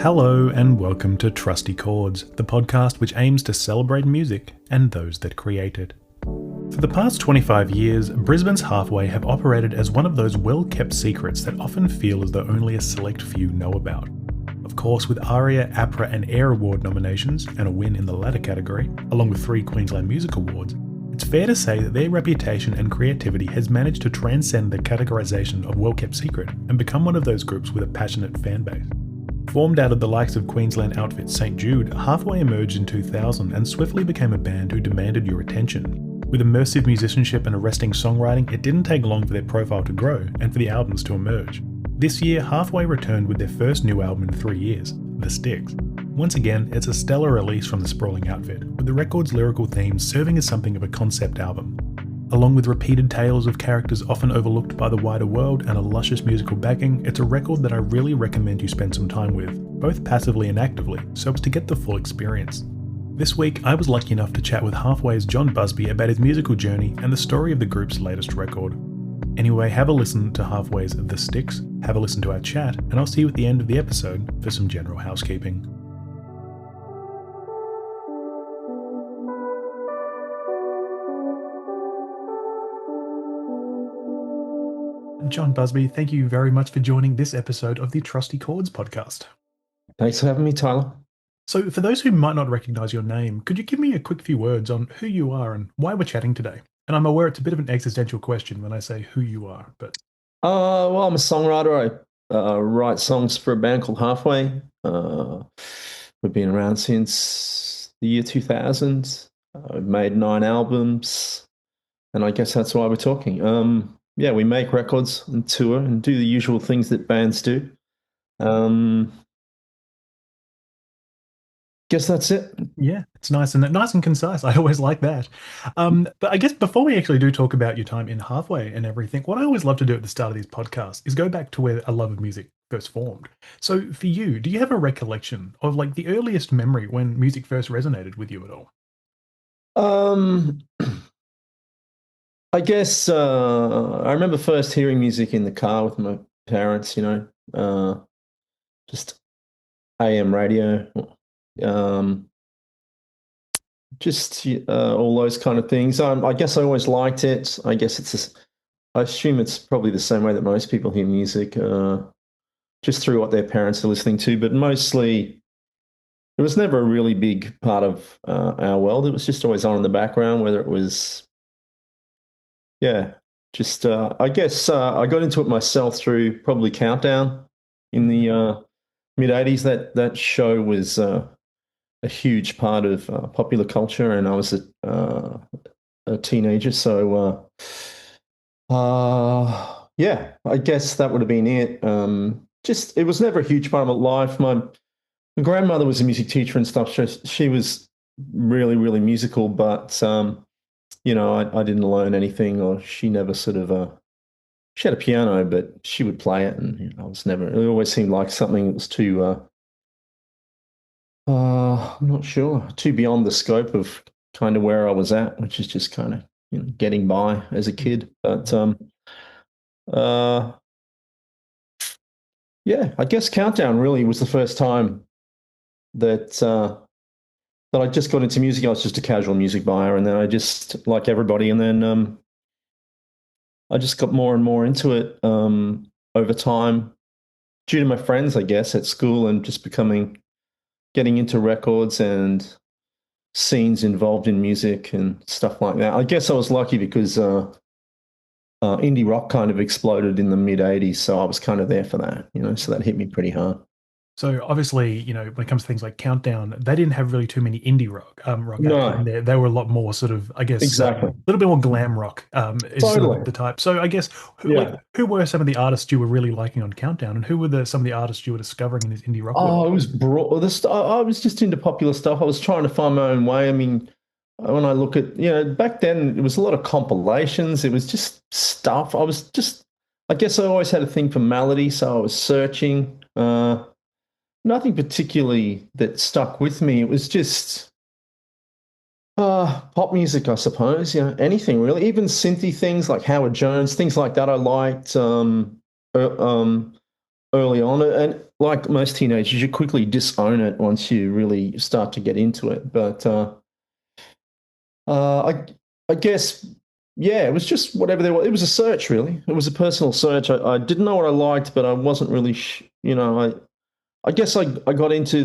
Hello and welcome to Trusty Chords, the podcast which aims to celebrate music and those that create it. For the past 25 years, Brisbane's Halfway have operated as one of those well-kept secrets that often feel as though only a select few know about. Of course, with ARIA, APRA and AIR Award nominations, and a win in the latter category, along with 3 Queensland Music Awards, it's fair to say that their reputation and creativity has managed to transcend the categorisation of well-kept secret and become one of those groups with a passionate fanbase. Formed out of the likes of Queensland outfit St. Jude, Halfway emerged in 2000 and swiftly became a band who demanded your attention. With immersive musicianship and arresting songwriting, it didn't take long for their profile to grow and for the albums to emerge. This year, Halfway returned with their first new album in 3 years, The Sticks. Once again, it's a stellar release from the sprawling outfit, with the record's lyrical themes serving as something of a concept album. Along with repeated tales of characters often overlooked by the wider world and a luscious musical backing, it's a record that I really recommend you spend some time with, both passively and actively, so as to get the full experience. This week, I was lucky enough to chat with Halfway's John Busby about his musical journey and the story of the group's latest record. Anyway, have a listen to Halfway's The Sticks, have a listen to our chat, and I'll see you at the end of the episode for some general housekeeping. John Busby, thank you very much for joining this episode of the Trusty Chords podcast. Thanks for having me, Tyler. So, for those who might not recognise your name, could you give me a quick few words on who you are and why we're chatting today? And I'm aware it's a bit of an existential question when I say who you are, but... Well, I'm a songwriter. I write songs for a band called Halfway. We've been around since the year 2000. I've made 9 albums, and I guess that's why we're talking. Yeah, we make records and tour and do the usual things that bands do. Guess that's it. Yeah, it's nice and concise. I always like that. But I guess before we actually do talk about your time in Halfway and everything, what I always love to do at the start of these podcasts is go back to where a love of music first formed. So for you, do you have a recollection of like the earliest memory when music first resonated with you at all? I guess I remember first hearing music in the car with my parents, just AM radio, just all those kind of things. I guess I always liked it. I guess I assume it's probably the same way that most people hear music, just through what their parents are listening to, but mostly it was never a really big part of our world. It was just always on in the background, whether it was... Yeah, just I guess I got into it myself through probably Countdown in the mid-'80s. That show was a huge part of popular culture, and I was a teenager. So, yeah, I guess that would have been it. Just it was never a huge part of my life. My grandmother was a music teacher and stuff. So she was really, really musical, but... I didn't learn anything, or she never sort of, she had a piano, but she would play it, and it always seemed like something that was too, I'm not sure, too beyond the scope of kind of where I was at, which is just kind of, getting by as a kid. But, yeah, I guess Countdown really was the first time that I just got into music. I was just a casual music buyer, and then I just, like everybody, and then I just got more and more into it over time, due to my friends, I guess, at school, and just getting into records and scenes involved in music and stuff like that. I guess I was lucky because indie rock kind of exploded in the mid-'80s, so I was kind of there for that, so that hit me pretty hard. So obviously, when it comes to things like Countdown, they didn't have really too many indie rock No. acts in there. They were a lot more sort of, I guess, Exactly. a little bit more glam rock is sort Totally. of the type. So I guess, who were some of the artists you were really liking on Countdown, and who were some of the artists you were discovering in this indie rock world? It was broad. I was just into popular stuff. I was trying to find my own way. I mean, when I look at, back then it was a lot of compilations. It was just stuff. I guess I always had a thing for melody, so I was searching. Nothing particularly that stuck with me. It was just pop music, I suppose. Anything really, even synthy things like Howard Jones, things like that. I liked. early on, and like most teenagers, you quickly disown it once you really start to get into it. But I guess, yeah, it was just whatever there was. It was a search, really. It was a personal search. I didn't know what I liked, but I wasn't really, I guess I got into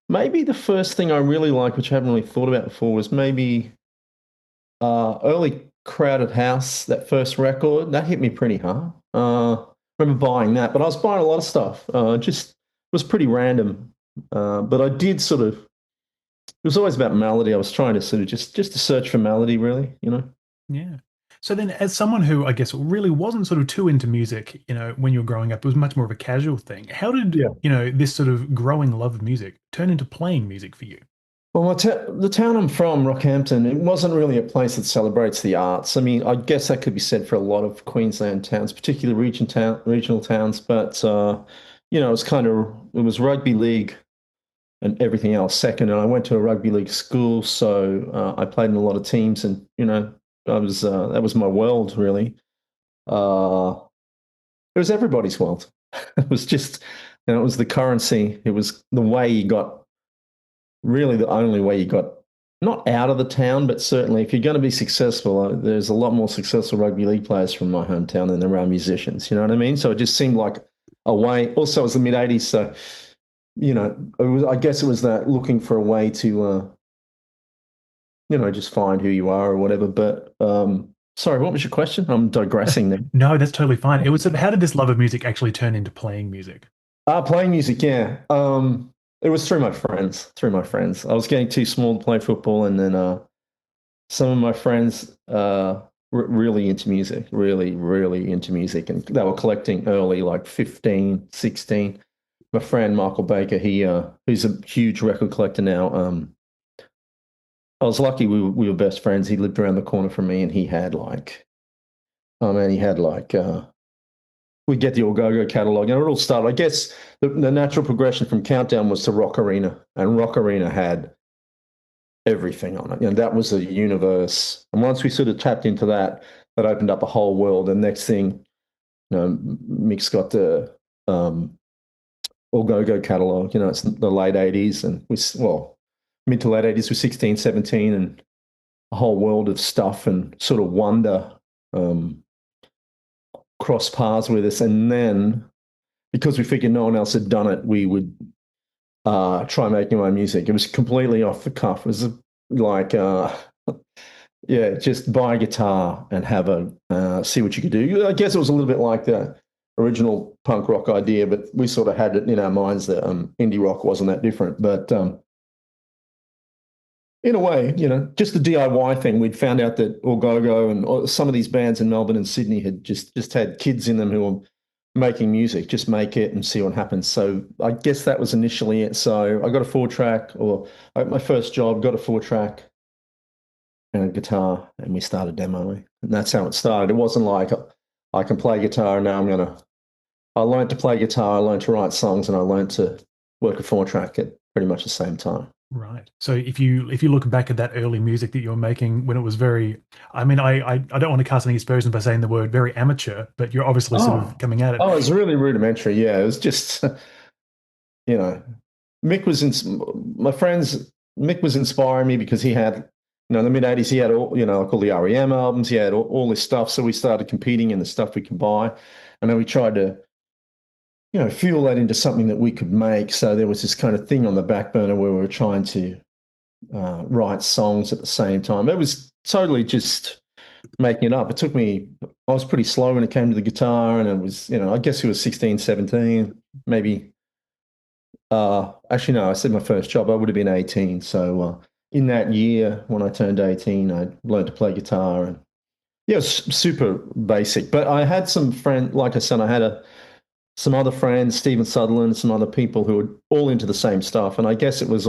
maybe the first thing I really liked, which I haven't really thought about before, was maybe early Crowded House, that first record. That hit me pretty hard. Remember buying that, but I was buying a lot of stuff. Just was pretty random. But I did sort of, it was always about melody. I was trying to sort of just to search for melody, really, you know. Yeah. So then, as someone who I guess really wasn't sort of too into music, when you were growing up, it was much more of a casual thing. How did, Yeah. this sort of growing love of music turn into playing music for you? Well, the town I'm from, Rockhampton, it wasn't really a place that celebrates the arts. I mean, I guess that could be said for a lot of Queensland towns, particularly regional towns. But it was it was rugby league and everything else second. And I went to a rugby league school, so I played in a lot of teams, and I was that was my world really. Uh, it was everybody's world. It was just, it was the currency. It was the way you got, really the only way you got not out of the town, but certainly if you're going to be successful, there's a lot more successful rugby league players from my hometown than there are musicians. You know what I mean? So it just seemed like a way. Also, it was the mid '80s, so I guess it was that looking for a way to just find who you are or whatever. But sorry, what was your question? I'm digressing now. No, that's totally fine. It was sort of, how did this love of music actually turn into playing music? Playing music, yeah. It was through my friends. Through my friends, I was getting too small to play football, and then some of my friends really into music, really, really into music, and they were collecting early, like 15, 16. My friend Michael Baker, he's a huge record collector now. I was lucky we were best friends. He lived around the corner from me, and he had like, oh man, he had like we get the Go catalog, and it all started. I guess the natural progression from Countdown was to Rock Arena, and Rock Arena had everything on it. That was a universe. And once we sort of tapped into that, that opened up a whole world. And next thing, Mick's got the Go catalog. It's the late '80s, and mid to late '80s with 16, 17, and a whole world of stuff and sort of wonder. Cross paths with us, and then because we figured no one else had done it, we would try making my own music. It was completely off the cuff. It was like, yeah, just buy a guitar and have see what you could do. I guess it was a little bit like the original punk rock idea, but we sort of had it in our minds that indie rock wasn't that different. But in a way, just the DIY thing. We'd found out that Go and some of these bands in Melbourne and Sydney had just had kids in them who were making music. Just make it and see what happens. So I guess that was initially it. So I got a 4-track, or my first job, got a 4-track and a guitar, and we started demoing. And that's how it started. It wasn't like I can play guitar, now I learned to play guitar, I learned to write songs, and I learned to work a 4-track at pretty much the same time. Right. So if you look back at that early music that you were making when it was very, I mean, I don't want to cast any aspersions by saying the word very amateur, but you're obviously sort of coming at it. Oh, it was really rudimentary. Yeah, it was just, you know, Mick was in my friends. Mick was inspiring me because he had, in the mid '80s, he had all, like all the REM albums. He had all this stuff. So we started competing in the stuff we could buy, and then we tried to, fuel that into something that we could make. So there was this kind of thing on the back burner where we were trying to write songs at the same time. It was totally just making it up. I was pretty slow when it came to the guitar, and it was, I guess it was 16, 17, maybe. Actually, no, I said my first job, I would have been 18. So in that year, when I turned 18, I learned to play guitar, and yeah, it was super basic. But I had some friends, like I said, I had some other friends, Stephen Sutherland, some other people who were all into the same stuff. And I guess it was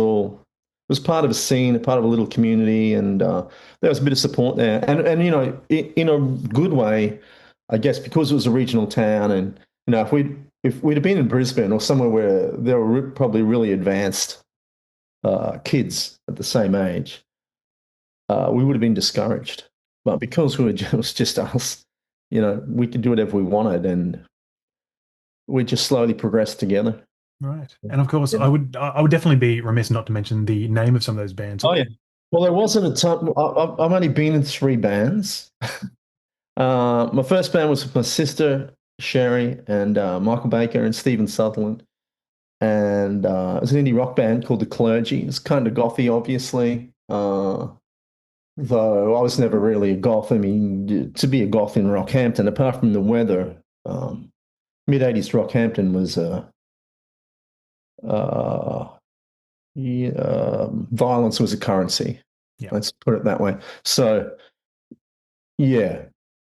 part of a scene, a part of a little community, and there was a bit of support there. And in a good way, I guess, because it was a regional town, and if we'd have been in Brisbane or somewhere where there were probably really advanced kids at the same age, we would have been discouraged. But because it was just us, we could do whatever we wanted, and we just slowly progressed together. Right. And of course, Yeah. I would definitely be remiss not to mention the name of some of those bands. Oh yeah. Well, there wasn't a ton. I've only been in three bands. My first band was with my sister Sherry and Michael Baker and Stephen Sutherland, and it was an indie rock band called The Clergy. It's kind of gothy, obviously. Though I was never really a goth. I mean, to be a goth in Rockhampton, apart from the weather, mid '80s Rockhampton was uh, yeah, violence was a currency. Yeah. Let's put it that way. So yeah,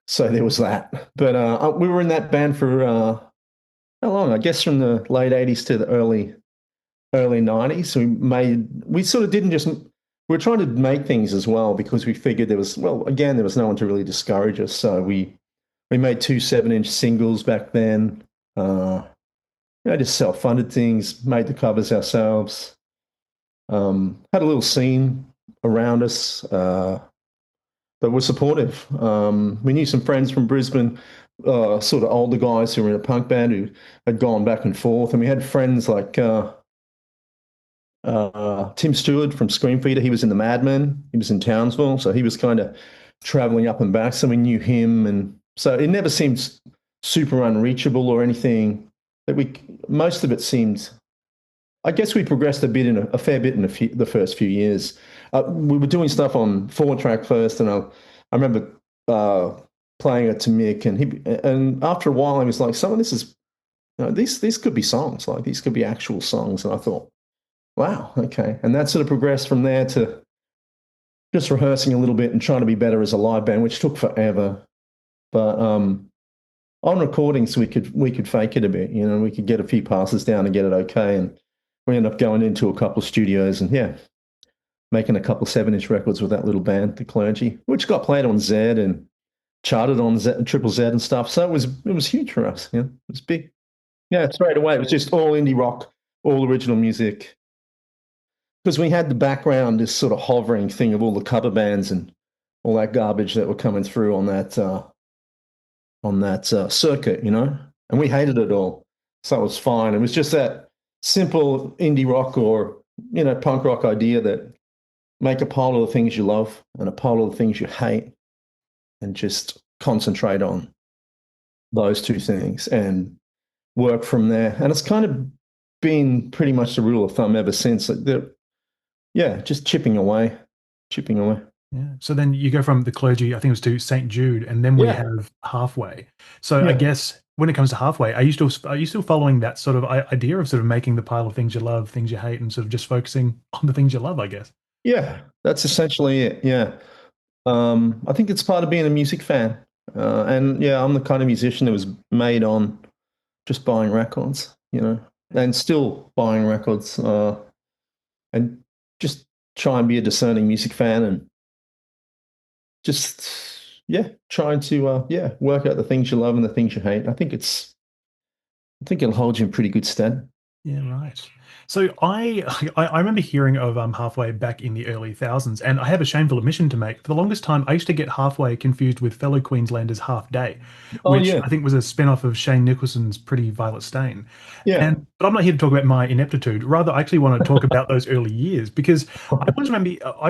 so there was that. But we were in that band for how long? I guess from the late '80s to the early '90s. We sort of didn't just, we were trying to make things as well because we figured there was, well, again, there was no one to really discourage us. So we made two 7-inch singles back then. Just self-funded things, made the covers ourselves. Had a little scene around us that were supportive. We knew some friends from Brisbane, sort of older guys who were in a punk band who had gone back and forth, and we had friends like Tim Stewart from Screamfeeder. He was in the Madmen. He was in Townsville, so he was kind of traveling up and back. So we knew him, and so it never seemed super unreachable or anything. That we most of it seemed. I guess we progressed a fair bit in the first few years. We were doing stuff on 4-track first, and I remember playing it to Mick, and after a while, I was like, some of this is, these could be songs, like these could be actual songs, and I thought, wow, okay. And that sort of progressed from there to just rehearsing a little bit and trying to be better as a live band, which took forever. But on recordings, we could fake it a bit. We could get a few passes down and get it okay. And we ended up going into a couple of studios and making a couple of 7-inch records with that little band, The Clergy, which got played on Z and charted on Triple Z and stuff. So it was huge for us. It was big. Yeah, straight away. It was just all indie rock, all original music. Because we had the background, this sort of hovering thing of all the cover bands and all that garbage that were coming through on that circuit, and we hated it all, so it was fine. It was just that simple indie rock or punk rock idea that make a pile of the things you love and a pile of the things you hate, and just concentrate on those two things and work from there. And it's kind of been pretty much the rule of thumb ever since. Just chipping away. Yeah. So then you go from The Clergy, I think it was, to St. Jude, and then we Yeah. have Halfway. So I Yeah. guess when it comes to Halfway, are you still following that sort of idea of sort of making the pile of things you love, things you hate, and sort of just focusing on the things you love, I guess? Yeah, that's essentially it. Yeah. I think it's part of being a music fan. And yeah, I'm the kind of musician that was made on just buying records, and still buying records, and just try and be a discerning music fan and just, trying to, work out the things you love and the things you hate. I think it'll hold you in pretty good stead. Yeah, right. So I remember hearing of Halfway back in the early thousands, and I have a shameful admission to make. For the longest time, I used to get Halfway confused with fellow Queenslanders Half Day, Oh, which yeah. I think was a spin-off of Shane Nicholson's Pretty Violet Stain. Yeah. But I'm not here to talk about my ineptitude. Rather, I actually want to talk about those early years because I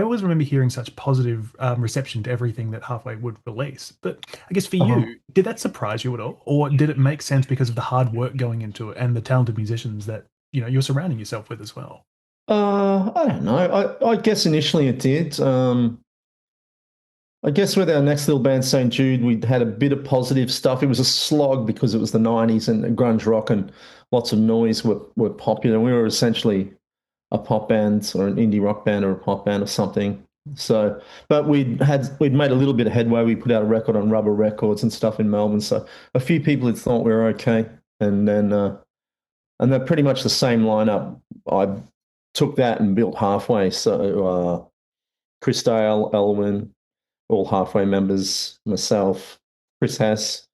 always remember hearing such positive reception to everything that Halfway would release. But I guess for Uh-huh. you, did that surprise you at all, or did it make sense because of the hard work going into it and the talented musicians that you're surrounding yourself with as well? I don't know. I guess initially it did. I guess with our next little band, St. Jude, we had a bit of positive stuff. It was a slog because it was the '90s and grunge rock and lots of noise were popular. We were essentially a pop band or an indie rock band or a pop band or something. So, but we'd made a little bit of headway. We put out a record on Rubber Records and stuff in Melbourne. So a few people had thought we were okay, and then they're pretty much the same lineup. I took that and built Halfway. So Chris Dale, Elwyn, all Halfway members, myself, Chris Hess.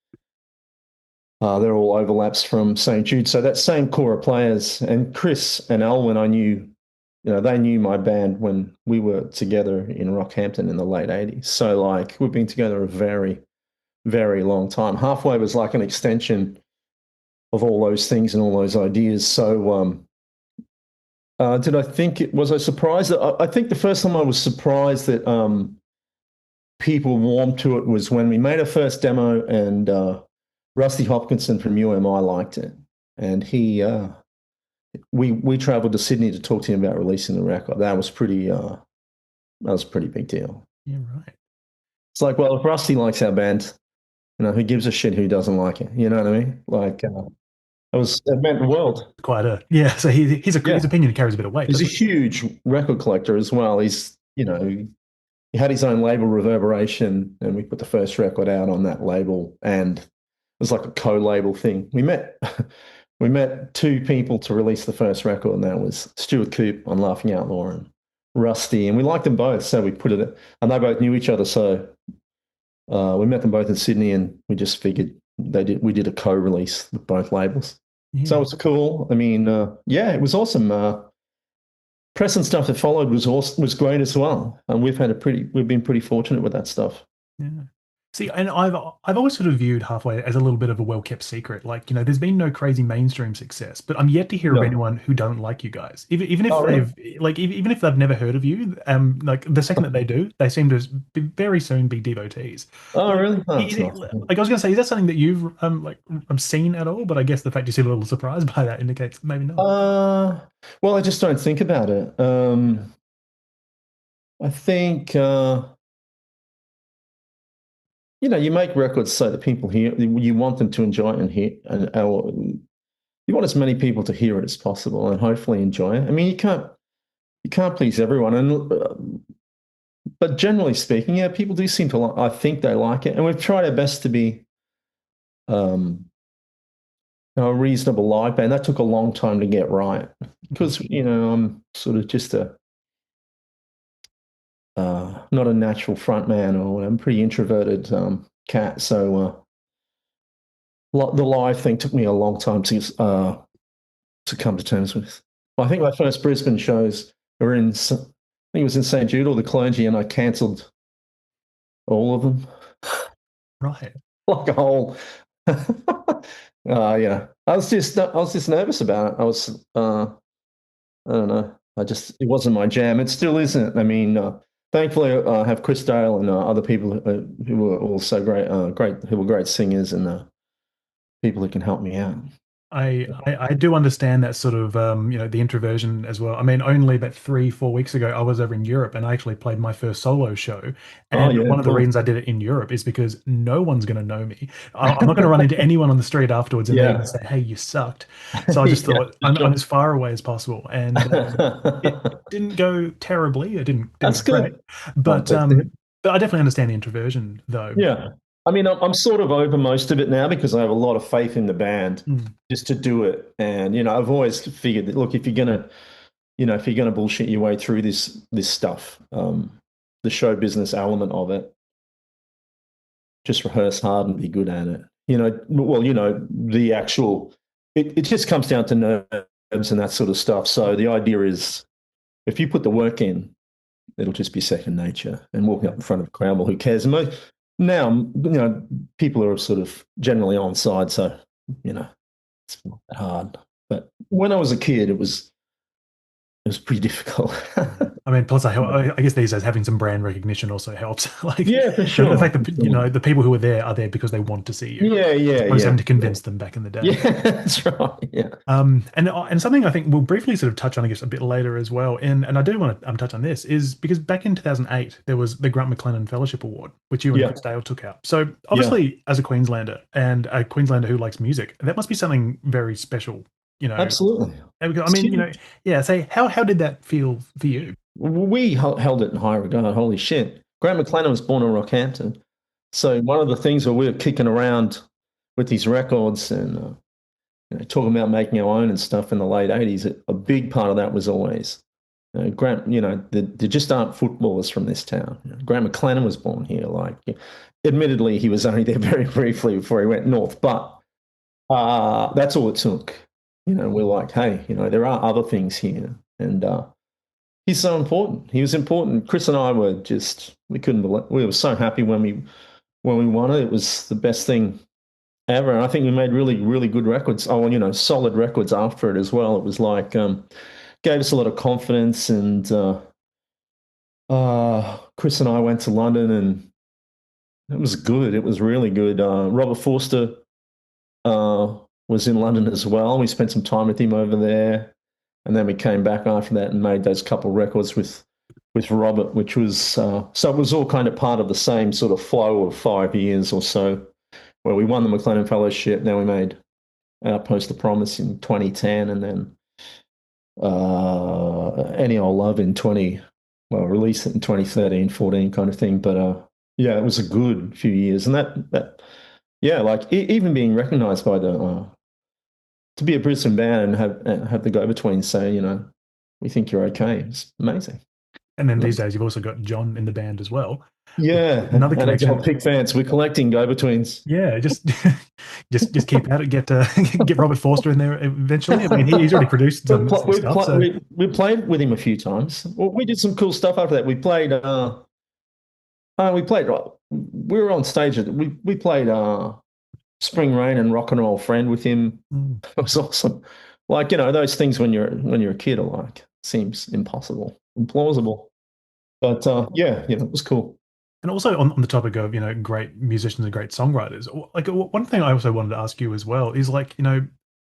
They're all overlaps from St. Jude. So that same core of players. And Chris and Elwyn, I knew, they knew my band when we were together in Rockhampton in the late '80s. So like we've been together a very, very long time. Halfway was like an extension of all those things and all those ideas. So did I think it was I surprised? I think the first time I was surprised that people warmed to it was when we made our first demo, and Rusty Hopkinson from UMI liked it, and we travelled to Sydney to talk to him about releasing the record. That was a pretty big deal. Yeah, right. It's like, well, if Rusty likes our band, who gives a shit who doesn't like it? You know what I mean? Like, it meant the world. Quite a So his opinion carries a bit of weight. He's a huge record collector as well. He's he had his own label, Reverberation, and we put the first record out on that label, and it was like a co-label thing. We met two people to release the first record, and that was Stuart Coop on Laughing Outlaw and Rusty, and we liked them both, so we put it. And they both knew each other, so we met them both in Sydney, and we just figured we did a co-release with both labels. Yeah. So it was cool. I mean, it was awesome. Press and stuff that followed was great as well, and we've been pretty fortunate with that stuff. Yeah. See, and I've always sort of viewed Halfway as a little bit of a well-kept secret. Like, there's been no crazy mainstream success, but I'm yet to hear of anyone who don't like you guys. Even if they've never heard of you, like the second that they do, they seem to very soon be devotees. Oh, really? Oh, like I was going to say, is that something that you've seen at all? But I guess the fact you seem a little surprised by that indicates maybe not. Well, I just don't think about it. I think. You make records so that people hear. You want them to enjoy it and hear, and you want as many people to hear it as possible and hopefully enjoy it. I mean, you can't please everyone, but generally speaking, yeah, people do seem to like. I think they like it, and we've tried our best to be a reasonable live band. That took a long time to get right because I'm sort of just not a natural front man, or I'm a pretty introverted cat. So the live thing took me a long time to come to terms with. I think my first Brisbane shows were in, I think it was in St. Jude or the Clergy, and I cancelled all of them. Right. Like a whole. I was just nervous about it. I don't know. It wasn't my jam. It still isn't. I mean, thankfully, I have Chris Dale and other people who were also who were great singers and people who can help me out. I do understand that sort of the introversion as well. I mean, only about 3-4 weeks ago, I was over in Europe and I actually played my first solo show. And one of the reasons I did it in Europe is because no one's going to know me. I'm not going to run into anyone on the street afterwards and they're going to say, "Hey, you sucked." So I just thought I'm as far away as possible, and it didn't go terribly. It didn't. That's great. Good. But I definitely understand the introversion, though. Yeah. I mean, I'm sort of over most of it now because I have a lot of faith in the band just to do it. And, I've always figured that, look, if you're going to bullshit your way through this stuff, the show business element of it, just rehearse hard and be good at it. The actual, it just comes down to nerves and that sort of stuff. So the idea is if you put the work in, it'll just be second nature. And walking up in front of a crowd, well, who cares? Now, people are sort of generally on side, so, it's not that hard. But when I was a kid, it was pretty difficult. I mean, plus, I guess these days having some brand recognition also helps. Yeah, for sure. The fact that the people who are there because they want to see you. Yeah. Having to convince them back in the day. Yeah, that's right. Yeah. And something I think we'll briefly sort of touch on, I guess, a bit later as well. And I do want to touch on this is because back in 2008 there was the Grant McLennan Fellowship Award, which you and Chris Dale took out. So obviously, as a Queenslander and a Queenslander who likes music, that must be something very special. Absolutely. I mean, So how did that feel for you? We held it in high regard. Holy shit. Grant McLennan was born in Rockhampton. So one of the things where we were kicking around with these records and talking about making our own and stuff in the late 80s, a big part of that was always Grant, there just aren't footballers from this town. Grant McLennan was born here. Admittedly, he was only there very briefly before he went north, but that's all it took. We're like, hey, there are other things here. And he's so important. He was important. Chris and I were we couldn't believe, we were so happy when we won it. It was the best thing ever. And I think we made really, really good records. Oh, well, solid records after it as well. It was like gave us a lot of confidence. And Chris and I went to London, and it was good. It was really good. Robert Forster uh, was in London as well. We spent some time with him over there, and then we came back after that and made those couple records with Robert, which was so it was all kind of part of the same sort of flow of 5 years or so, where we won the McLennan Fellowship. Then we made Outpost the Promise in 2010, and then Any Old Love in 20, well, released it in 2013, 14 kind of thing. But yeah, it was a good few years. And that yeah, like even being recognized by the, to be a Brisbane band and have the go-betweens say, we think you're okay. It's amazing. And then these days, you've also got John in the band as well. Yeah, Another and connection. again, big fans. We're collecting go-betweens. Yeah, just just keep at it. Get Robert Forster in there eventually. I mean, he's already produced some stuff. So We played with him a few times. Well, we did some cool stuff after that. We played. We were on stage. We played Spring Rain and Rock and Roll Friend with him. It was awesome. Like, those things when you're a kid are like seems impossible, implausible. But yeah, it was cool. And also on the topic of, great musicians and great songwriters, like one thing I also wanted to ask you as well is like,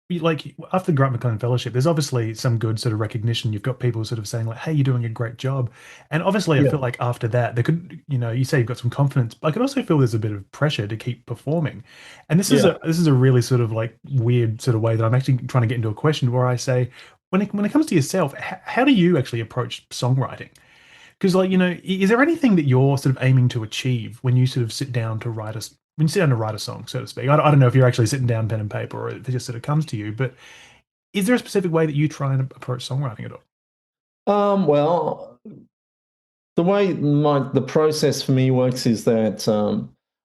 like after the Grant McLennan Fellowship, there's obviously some good sort of recognition. You've got people sort of saying like, "Hey, you're doing a great job," and obviously, I Yeah. feel like after that, there could, you say you've got some confidence, but I could also feel there's a bit of pressure to keep performing. And this is a really sort of like weird sort of way that I'm actually trying to get into a question where I say, when it comes to yourself, how do you actually approach songwriting? Because, like, is there anything that you're sort of aiming to achieve when you sort of sit down to when you sit down to write a song, so to speak? I don't know if you're actually sitting down pen and paper or if it just sort of comes to you, but is there a specific way that you try and approach songwriting at all? Well, the way the process for me works is that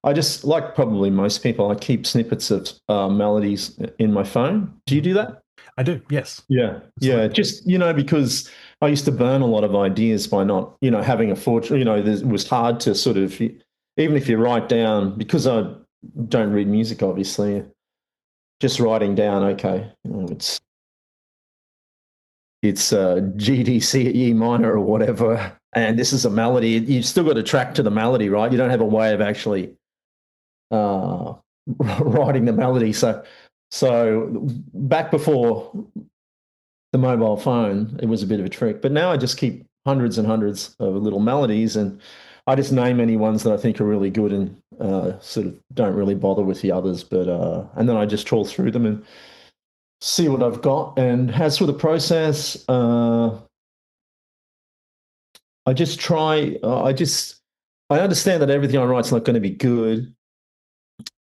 I just, like probably most people, I keep snippets of melodies in my phone. Do you do that? I do, yes. Yeah, yeah. Absolutely. Just because I used to burn a lot of ideas by not, having a fortune. It was hard to sort of, even if you write down, because I don't read music, obviously, just writing down, okay, it's G, D, C, E minor or whatever, and this is a melody. You've still got to track to the melody, right? You don't have a way of actually uh, writing the melody. So back before the mobile phone, it was a bit of a trick. But now I just keep hundreds and hundreds of little melodies, and I just name any ones that I think are really good, and sort of don't really bother with the others. But and then I just trawl through them and see what I've got. And as for the process, I just try. I understand that everything I write's not going to be good,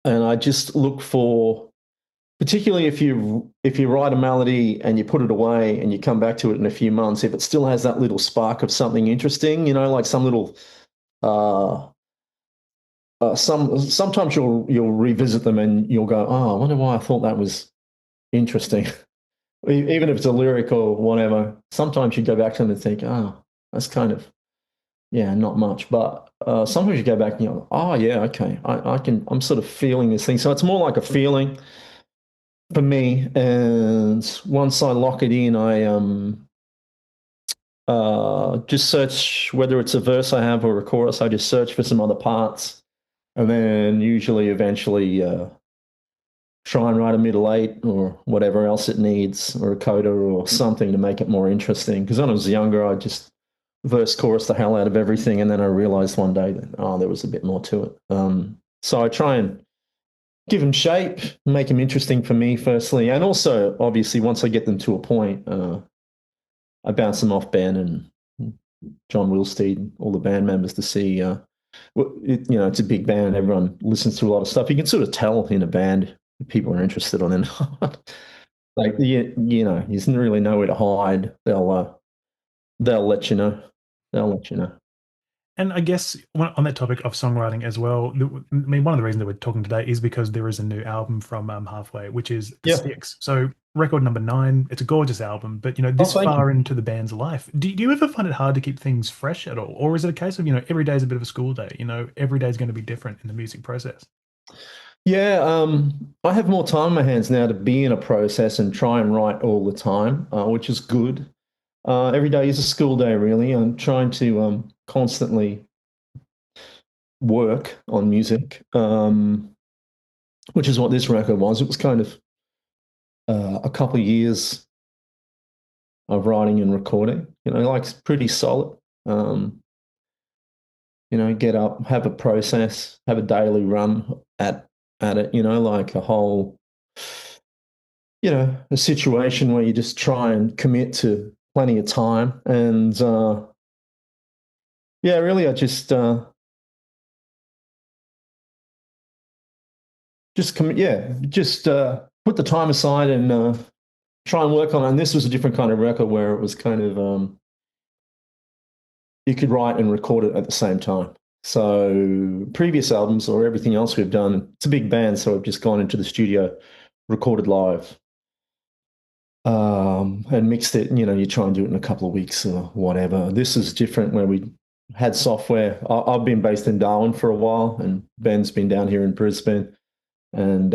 and I just look for, particularly if you write a melody and you put it away and you come back to it in a few months, if it still has that little spark of something interesting, like some little uh, sometimes you'll revisit them and you'll go, oh, I wonder why I thought that was interesting. Even if it's a lyric or whatever, sometimes you go back to them and think, oh, that's kind of, yeah, not much. But sometimes you go back and you go, oh, yeah, okay, I'm sort of feeling this thing. So it's more like a feeling for me. And once I lock it in, I just search whether it's a verse I have or a chorus. I just search for some other parts, and then usually eventually try and write a middle eight or whatever else it needs, or a coda or something to make it more interesting. Because when I was younger, I just verse chorus the hell out of everything, and then I realized one day that there was a bit more to it. So I try and give them shape, make them interesting for me, firstly, and also obviously once I get them to a point, I bounce them off Ben and John Wilsteed, all the band members, to see. It's a big band. Everyone listens to a lot of stuff. You can sort of tell in a band if people are interested or not. Like you just really know where to hide. They'll let you know. They'll let you know. And I guess on that topic of songwriting as well, I mean, one of the reasons that we're talking today is because there is a new album from Halfway, which is The Yeah. Sticks. So record number 9, it's a gorgeous album, but this thank far you. into the band's life, do you ever find it hard to keep things fresh at all? Or is it a case of, every day is a bit of a school day, every day is going to be different in the music process? Yeah, I have more time on my hands now to be in a process and try and write all the time, which is good. Every day is a school day, really. I'm trying to constantly work on music, which is what this record was. It was kind of a couple of years of writing and recording, like pretty solid. Um, get up, have a process, have a daily run at it, like a whole, a situation where you just try and commit to plenty of time. And yeah, really, I just commit, yeah, just put the time aside and try and work on it. And this was a different kind of record where it was kind of you could write and record it at the same time. So previous albums or everything else we've done, it's a big band, so we've just gone into the studio, recorded live, and mixed it. You try and do it in a couple of weeks or whatever. This is different where we had software. I've been based in Darwin for a while, and Ben's been down here in Brisbane. And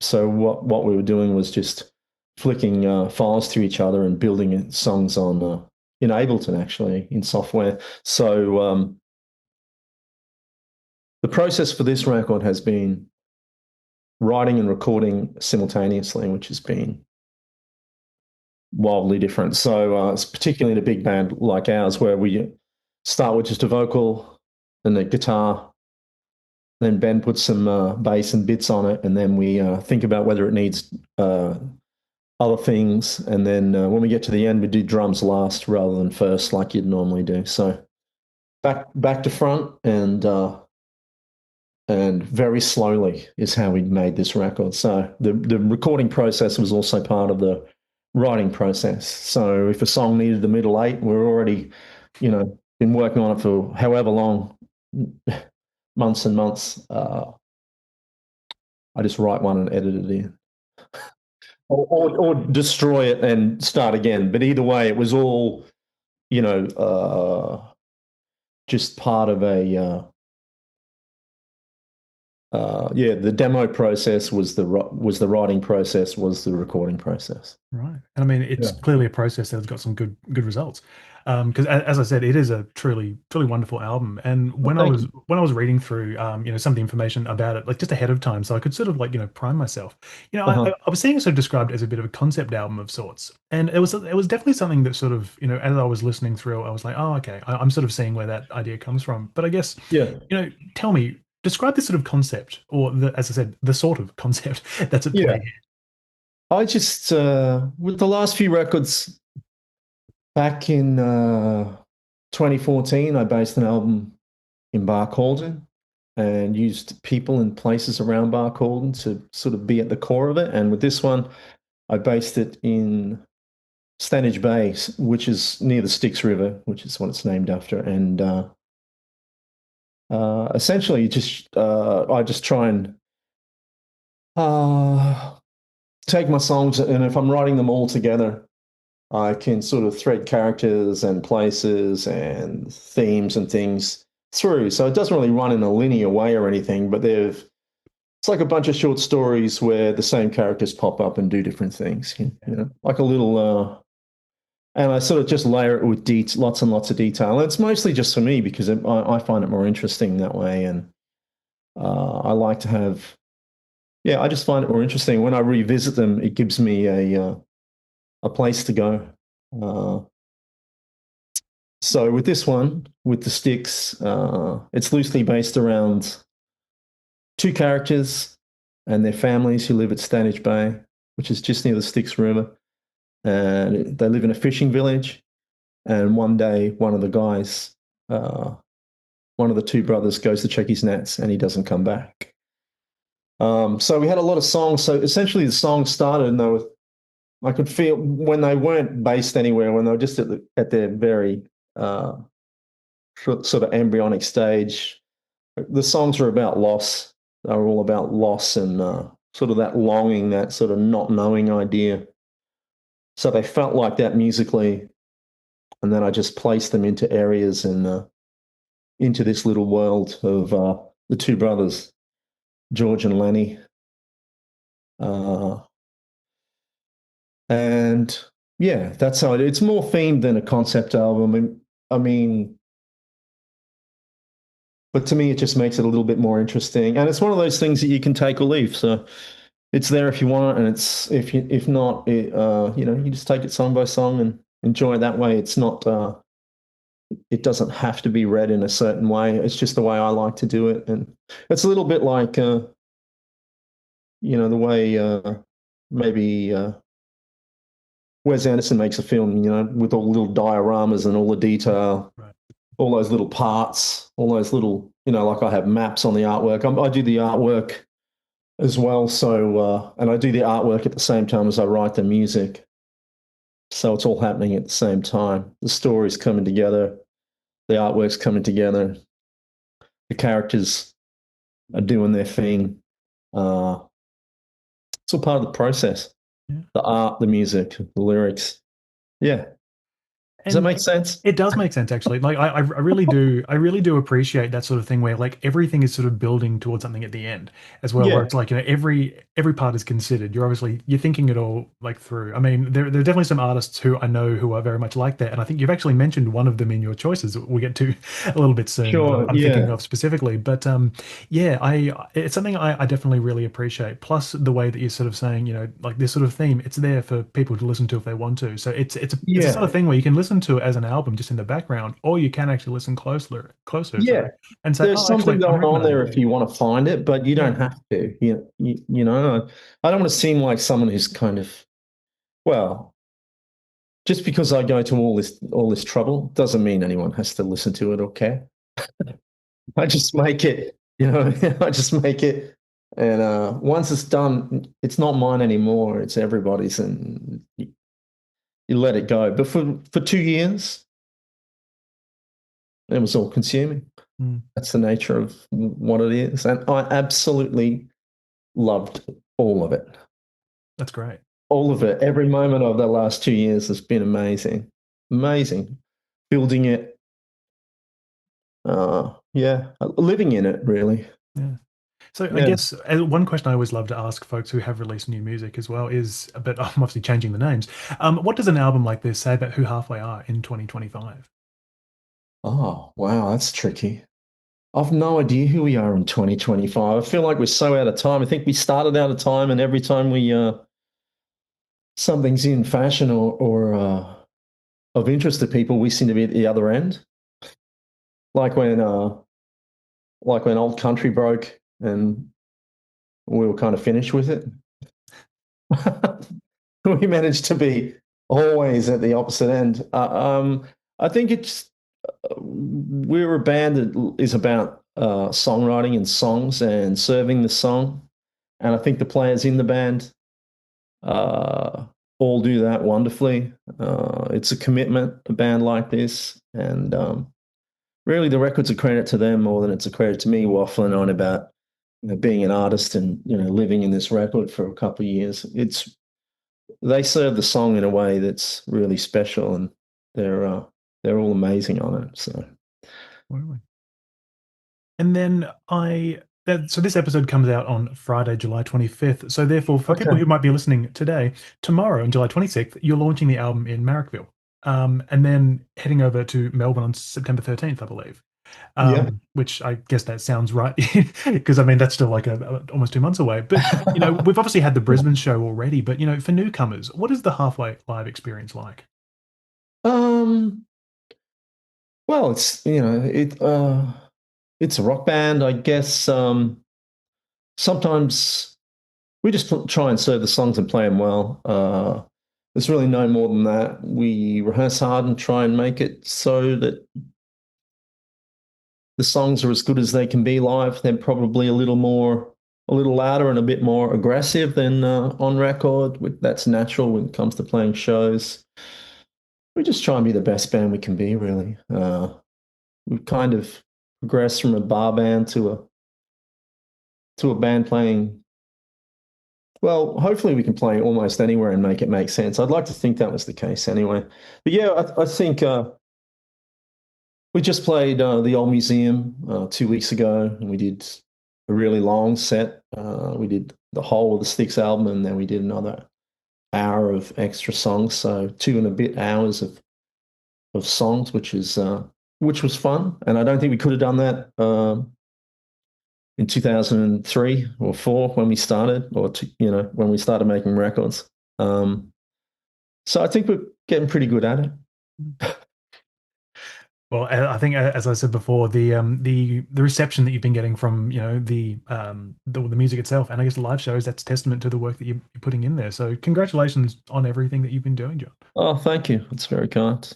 so what we were doing was just flicking files to each other and building songs on in Ableton, actually, in software. So the process for this record has been writing and recording simultaneously, which has been wildly different. So it's particularly in a big band like ours, where we start with just a vocal and a guitar. Then Ben puts some bass and bits on it, and then we think about whether it needs other things. And then when we get to the end, we do drums last rather than first, like you'd normally do. So back to front, and very slowly is how we made this record. So the recording process was also part of the writing process. So if a song needed the middle eight, we're already, been working on it for however long, months and months. I just write one and edit it in, or destroy it and start again. But either way, it was all, just part of yeah, the demo process was the writing process, was the recording process. Right. And I mean, it's Yeah. clearly a process that has got some good results. Because as I said, it is a truly wonderful album. And Well, when I thank was you. reading through some of the information about it, like just ahead of time, so I could sort of like prime myself. Uh-huh. I was seeing it sort of described as a bit of a concept album of sorts, and it was definitely something that sort of as I was listening through, I was like, oh, okay, I'm sort of seeing where that idea comes from. But I guess Yeah. tell me, describe this sort of concept, or as I said, the sort of concept that's at play Yeah. here. I just with the last few records back in 2014, I based an album in Barcaldine and used people and places around Barcaldine to sort of be at the core of it. And with this one, I based it in Stanage Bay, which is near the Styx River, which is what it's named after. And essentially, I just try and uh, take my songs, and if I'm writing them all together, I can sort of thread characters and places and themes and things through. So it doesn't really run in a linear way or anything, but it's like a bunch of short stories where the same characters pop up and do different things, like a little, and I sort of just layer it with lots and lots of detail. And it's mostly just for me because I find it more interesting that way. And I like to have, yeah, I just find it more interesting. When I revisit them, it gives me a place to go. Uh, So with this one, with the sticks, it's loosely based around two characters and their families who live at Stanage Bay, which is just near the Styx River. And they live in a fishing village. And one day, uh, one of the two brothers goes to check his nets and he doesn't come back. So we had a lot of songs. So essentially, the songs started, and I could feel when they weren't based anywhere, when they were just at their very uh, sort of embryonic stage. The songs are about loss. They're all about loss and sort of that longing, that sort of not knowing idea. So they felt like that musically, and then I just placed them into areas and into this little world of the two brothers. George and Lenny. Uh, and yeah, that's how it's more themed than a concept album. I mean, but to me, it just makes it a little bit more interesting. And it's one of those things that you can take or leave. So it's there if you want it, and it's if not, you just take it song by song and enjoy it that way. It's not. It doesn't have to be read in a certain way. It's just the way I like to do it, and it's a little bit like the way maybe Wes Anderson makes a film, with all the little dioramas and all the detail, Right. all those little parts, all those little, like I have maps on the artwork. I do the artwork as well, so and I do the artwork at the same time as I write the music, so it's all happening at the same time. The story's coming together, the artwork's coming together, the characters are doing their thing. Uh, it's all part of the process. Yeah. The art, the music, the lyrics. Yeah. Does that And make sense? it does make sense, actually. Like I really do, I really do appreciate that sort of thing where like everything is sort of building towards something at the end as well, where Yeah. it's like, every part is considered. You're thinking it all like through. I mean, there are definitely some artists who I know who are very much like that, and I think you've actually mentioned one of them in your choices that we'll get to a little bit soon that Sure. I'm thinking Yeah. of specifically. But yeah, it's something I definitely really appreciate. Plus the way that you're sort of saying, like this sort of theme, it's there for people to listen to if they want to. So it's a sort of Yeah. thing where you can listen to it as an album just in the background, or you can actually listen closer, Yeah. sorry, and say, There's oh, actually, something I'm going on recognizing there something if here. you want to find it, but you don't Yeah, have to. I don't want to seem like someone who's kind of, well, just because I go to all this trouble doesn't mean anyone has to listen to it or care. I just make it, I just make it. And once it's done, it's not mine anymore. It's everybody's, and you let it go. But for 2 years, it was all consuming. mm, That's the nature of what it is. And I absolutely loved all of it. that's great. All of it. Every moment of the last 2 years has been amazing. Amazing. Building it. Yeah. Living in it, really. Yeah. So I Yeah. guess one question I always love to ask folks who have released new music as well is, but I'm obviously changing the names. What does an album like this say about who Halfway are in 2025? Oh, wow. That's tricky. I've no idea who we are in 2025. I feel like we're so out of time. I think we started out of time, and every time we something's in fashion or of interest to people, we seem to be at the other end. Like when Old Country broke and we were kind of finished with it. We managed to be always at the opposite end. I think we're a band that is about songwriting and songs and serving the song, and I think the players in the band uh, all do that wonderfully. It's a commitment, a band like this, and really the record's a credit to them more than it's a credit to me waffling on about being an artist and living in this record for a couple of years. They serve the song in a way that's really special, and they're all amazing on it. So Really? And then so this episode comes out on Friday, July 25th. So therefore, for people okay, who might be listening today, tomorrow on July 26th, you're launching the album in Marrickville. And then heading over to Melbourne on September 13th, I believe. yeah. Which I guess that sounds right, because I mean that's still like almost 2 months away. But we've obviously had the Brisbane show already. But for newcomers, what is the Halfway Live experience like? Um, well, it's a rock band, I guess. Sometimes we just try and serve the songs and play them well. There's really no more than that. We rehearse hard and try and make it so that the songs are as good as they can be live. They're probably a little louder and a bit more aggressive than on record. That's natural when it comes to playing shows. We just try and be the best band we can be, really. We've kind of progressed from a bar band to a band playing. Well, hopefully we can play almost anywhere and make it make sense. I'd like to think that was the case anyway. But yeah, I think we just played the old museum 2 weeks ago, and we did a really long set. We did the whole of the Styx album, and then we did another hour of extra songs, so 2 and a bit hours of songs, which was fun. And I don't think we could have done that in 2003 or four when we started, or when we started making records. So I think we're getting pretty good at it. Well, I think, as I said before, the reception that you've been getting from the music itself, and I guess the live shows, that's testament to the work that you're putting in there. So congratulations on everything that you've been doing, John. Oh, thank you. It's very kind.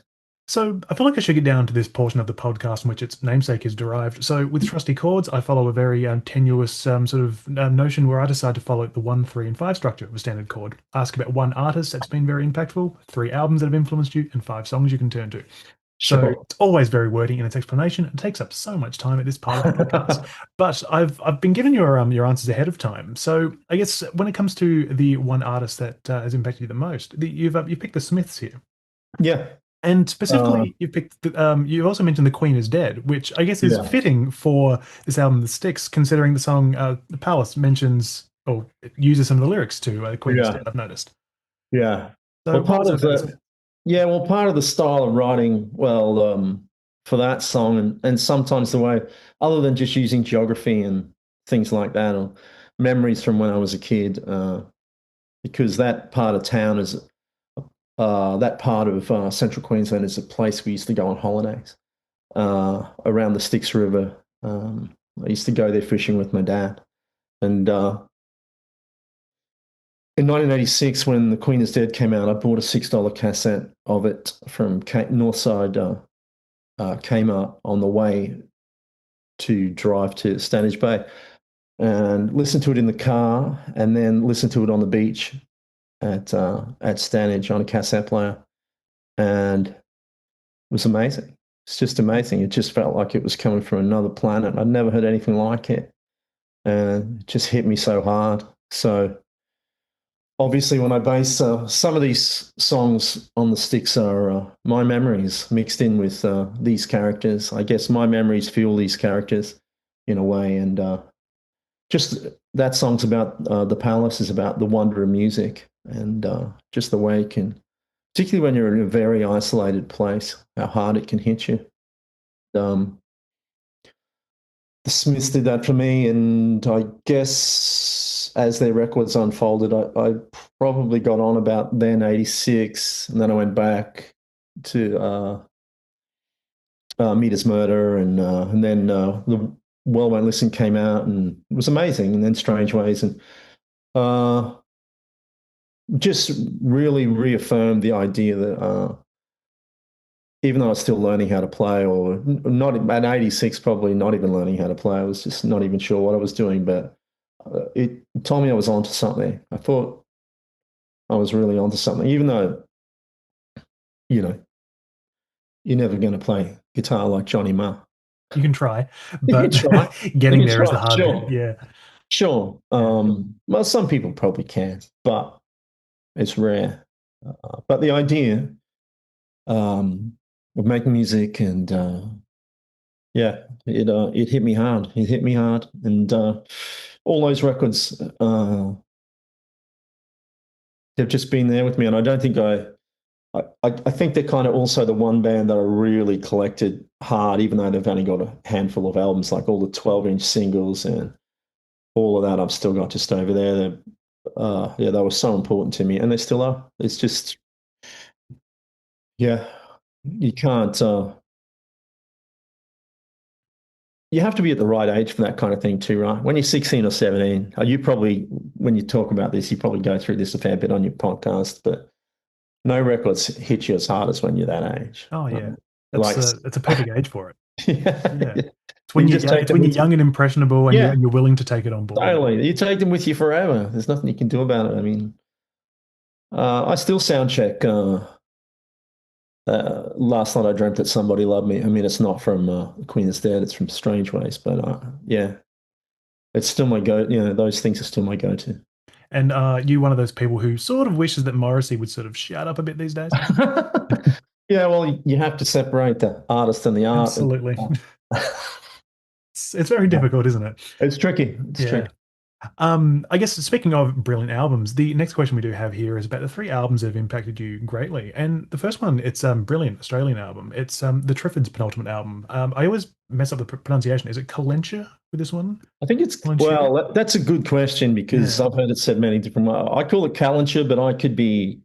So I feel like I should get down to this portion of the podcast in which its namesake is derived. So with Trusty Chords, I follow a very tenuous sort of notion where I decide to follow the 1, 3, and 5 structure of a standard chord. Ask about one artist that's been very impactful, 3 albums that have influenced you, and 5 songs you can turn to. So Sure. it's always very wordy in its explanation. It takes up so much time at this part of the podcast. But I've been given your answers ahead of time. So I guess when it comes to the one artist that has impacted you the most, you've picked the Smiths here. Yeah. And specifically, you picked. You also mentioned "The Queen Is Dead," which I guess is fitting for this album, "The Styx," considering the song "The Palace" mentions or uses some of the lyrics to "The Queen Is Dead." I've noticed. Yeah. So Well, part of the style of writing, for that song, and sometimes the way, other than just using geography and things like that, or memories from when I was a kid, because that part of town is that part of central Queensland is a place we used to go on holidays around the Styx River. I used to go there fishing with my dad. And in 1986, when The Queen Is Dead came out, I bought a $6 cassette of it from Northside Kmart on the way to drive to Stanage Bay, and listened to it in the car, and then listened to it on the beach at Stanage on a cassette player. And it was amazing. It's just amazing. It just felt like it was coming from another planet. I'd never heard anything like it. And it just hit me so hard. So obviously, when I base some of these songs on the Styx are my memories mixed in with these characters. I guess my memories fuel these characters in a way. And just that song's about the Palace is about the wonder of music, and just the way it can, particularly when you're in a very isolated place, how hard it can hit you. The Smiths did that for me, and I guess as their records unfolded, I probably got on about then 86, and then I went back to Meter's Murder, and then the Well Won't Listen came out, and it was amazing, and then Strange Ways, and just really reaffirmed the idea that even though I was still learning how to play, or not at 86, probably not even learning how to play, I was just not even sure what I was doing, but it told me I was onto something. I thought I was really onto something, even though, you're never going to play guitar like Johnny Marr. You can try, You can but try. getting You can there is the try, hard sure. bit. Yeah. Sure. Well, some people probably can, but it's rare. But the idea of making music, and it hit me hard. It hit me hard, and all those records, they've just been there with me. And I don't think I think they're kind of also the one band that I really collected hard, even though they've only got a handful of albums, like all the 12-inch singles and all of that. I've still got just over there. They were so important to me, and they still are. It's just, yeah, you can't. You have to be at the right age for that kind of thing too, right? When you're 16 or 17, you probably, when you talk about this, you probably go through this a fair bit on your podcast, but no records hit you as hard as when you're that age. Oh yeah, Like, it's a perfect age for it. yeah. It's when You you're just take it's them when you're with you. young and impressionable, and Yeah, you're willing to take it on board. totally. You take them with you forever. There's nothing you can do about it. I mean, I still sound check. Last night I dreamt that somebody loved me. I mean, it's not from Queen is Dead. It's from Strange Ways, but yeah, it's still my go. Those things are still my go-to. And you one of those people who sort of wishes that Morrissey would sort of shut up a bit these days? Yeah, well, you have to separate the artist and the art. Absolutely. It's very difficult, isn't it? It's tricky. It's Yeah. tricky. I guess speaking of brilliant albums, the next question we do have here is about the three albums that have impacted you greatly. And the first one, it's brilliant Australian album. It's the Triffids' penultimate album. I always mess up the pronunciation. Is it Kalentia with this one? I think it's Kalentia? well. That's a good question because Yeah. I've heard it said many different ways. I call it calenture, but I could be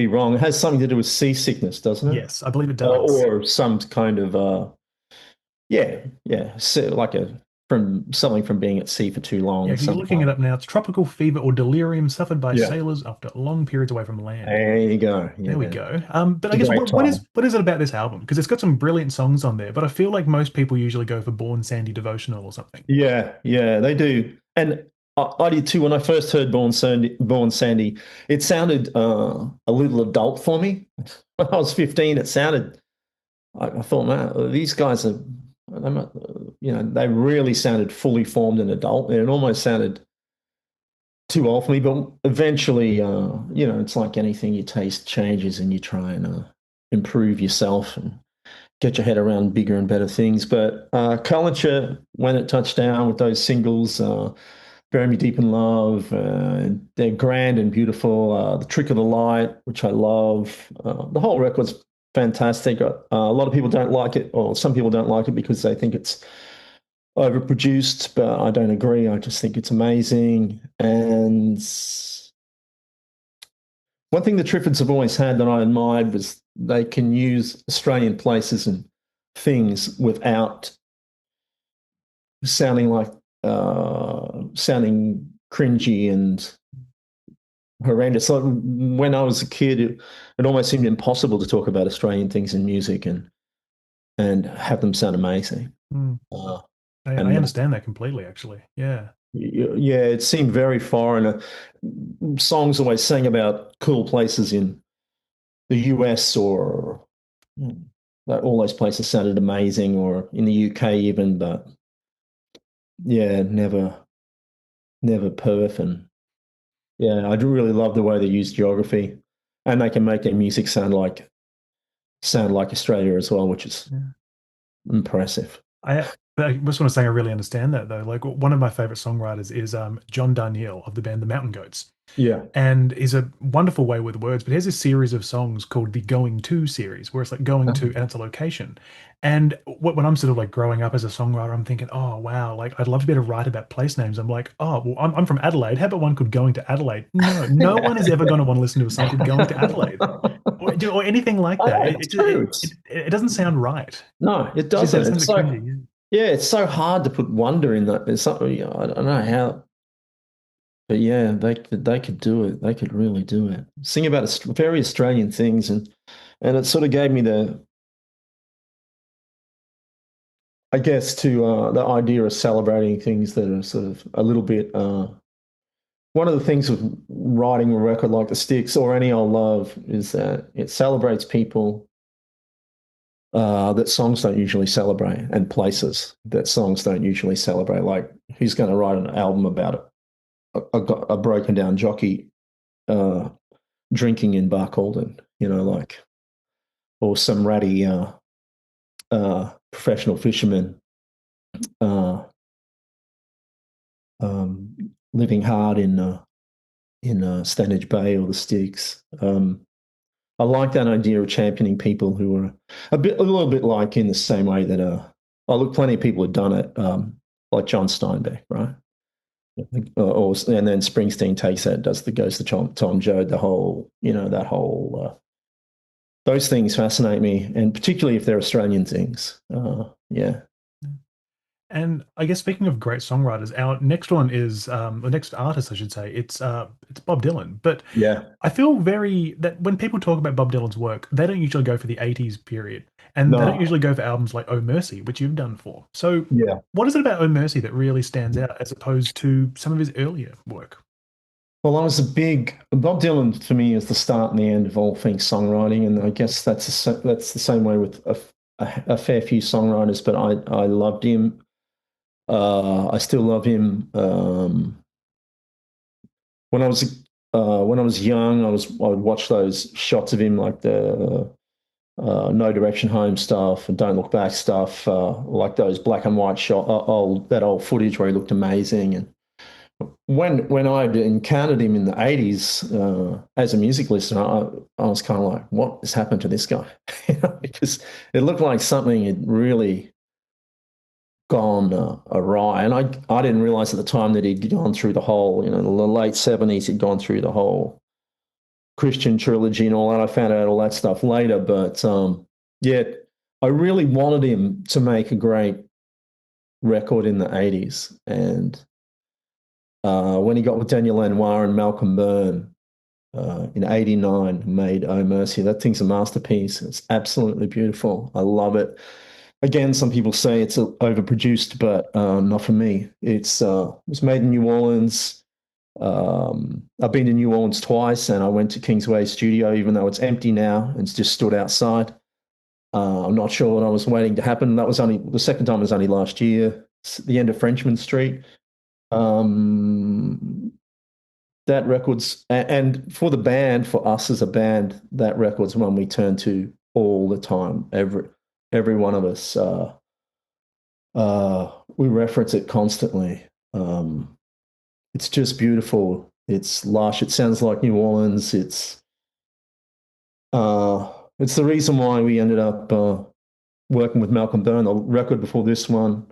wrong. It has something to do with seasickness, doesn't it? Yes, I believe it does. Or some kind of yeah, so like a from something from being at sea for too Yeah, long, because you're something looking it like up now. It's tropical fever or delirium suffered by yeah. sailors after long periods away from land. There you go. There we Yeah, go. But it's I a guess great title. what is it about this album? Because it's got some brilliant songs on there, but I feel like most people usually go for Born Sandy Devotional or something. Yeah, they do. And I did too. When I first heard Born Sandy, it sounded a little adult for me. When I was 15, it sounded. I thought, man, these guys are. They really sounded fully formed and adult, and it almost sounded too old for me. But eventually, it's like anything, your taste changes, and you try and improve yourself and get your head around bigger and better things. But Culture, when it touched down with those singles, Bury Me Deep in Love, they're grand and beautiful. The Trick of the Light, which I love. The whole record's fantastic. A lot of people don't like it, or some people don't like it because they think it's overproduced, but I don't agree. I just think it's amazing. And one thing the Triffids have always had that I admired was they can use Australian places and things without sounding like sounding cringy and horrendous. So when I was a kid, it almost seemed impossible to talk about Australian things in music and have them sound amazing. Mm. Uh, I and understand that completely, actually. Yeah. yeah, it seemed very foreign. Songs always sang about cool places in the US or all those places sounded amazing, or in the UK even, but yeah, never Perth. And yeah, I do really love the way they use geography, and they can make their music sound like Australia as well, which is Yeah. impressive. I just want to say I really understand that though. Like one of my favorite songwriters is John Darnielle of the band The Mountain Goats. Yeah. And he's a wonderful way with words, but he has a series of songs called the Going To series, where it's like going to and it's a location. And when I'm sort of like growing up as a songwriter, I'm thinking, oh wow, like I'd love to be able to write about place names. I'm like, oh well, I'm from Adelaide. How about one called Going to Adelaide? No, no one is ever going to want to listen to a song called Going to Adelaide or anything like I that. know, it's true. It doesn't sound right. No, it As you said, doesn't. it sounds It's a bit so cringy. yeah, it's so hard to put wonder in that. It's something I don't know how, but yeah, they could do it. They could really do it. Sing about very Australian things, and it sort of gave me I guess, to the idea of celebrating things that are sort of a little bit. One of the things with writing a record like The Sticks or Any Old Love is that it celebrates people that songs don't usually celebrate, and places that songs don't usually celebrate. Like, who's going to write an album about a broken down jockey uh, drinking in Barcaldine? Like, or some ratty professional fisherman uh, living hard in Stanage Bay or the Sticks. I like that idea of championing people who are a little bit like in the same way that look, plenty of people have done it, like John Steinbeck, right? And then Springsteen takes that, does the goes to Tom Joad, the whole, that whole. Those things fascinate me, and particularly if they're Australian things. Yeah. And I guess speaking of great songwriters, our next one is the next artist, I should say. It's Bob Dylan. But Yeah. I feel very that when people talk about Bob Dylan's work, they don't usually go for the 80s period. And they don't No. usually go for albums like Oh Mercy, which you've done for. So Yeah. what is it about Oh Mercy that really stands out as opposed to some of his earlier work? Well, I was a big Bob Dylan for me is the start and the end of all things songwriting, and I guess that's the same way with a fair few songwriters. But I loved him. I still love him. When I was young, I would watch those shots of him, like No Direction Home stuff and Don't Look Back stuff, like those black and white that old footage where he looked amazing. And when I encountered him in the 80s as a music listener, I was kind of like, what has happened to this guy? Because it looked like something had really gone awry. And I didn't realize at the time that he'd gone through the whole, the late 70s, he'd gone through the whole Christian trilogy and all that. I found out all that stuff later. But yeah, I really wanted him to make a great record in the 80s. And when he got with Daniel Lanois and Malcolm Byrne in '89, made Oh Mercy. That thing's a masterpiece. It's absolutely beautiful. I love it. Again, some people say it's overproduced, but not for me. It was made in New Orleans. I've been to New Orleans twice, and I went to Kingsway Studio, even though it's empty now. It's just stood outside. I'm not sure what I was waiting to happen. That was only the second time was only last year. It's the end of Frenchman Street. That record's and for the band, for us as a band, that record's one we turn to all the time. Every one of us, we reference it constantly. It's just beautiful. It's lush. It sounds like New Orleans. It's the reason why we ended up working with Malcolm Byrne. The record before this one,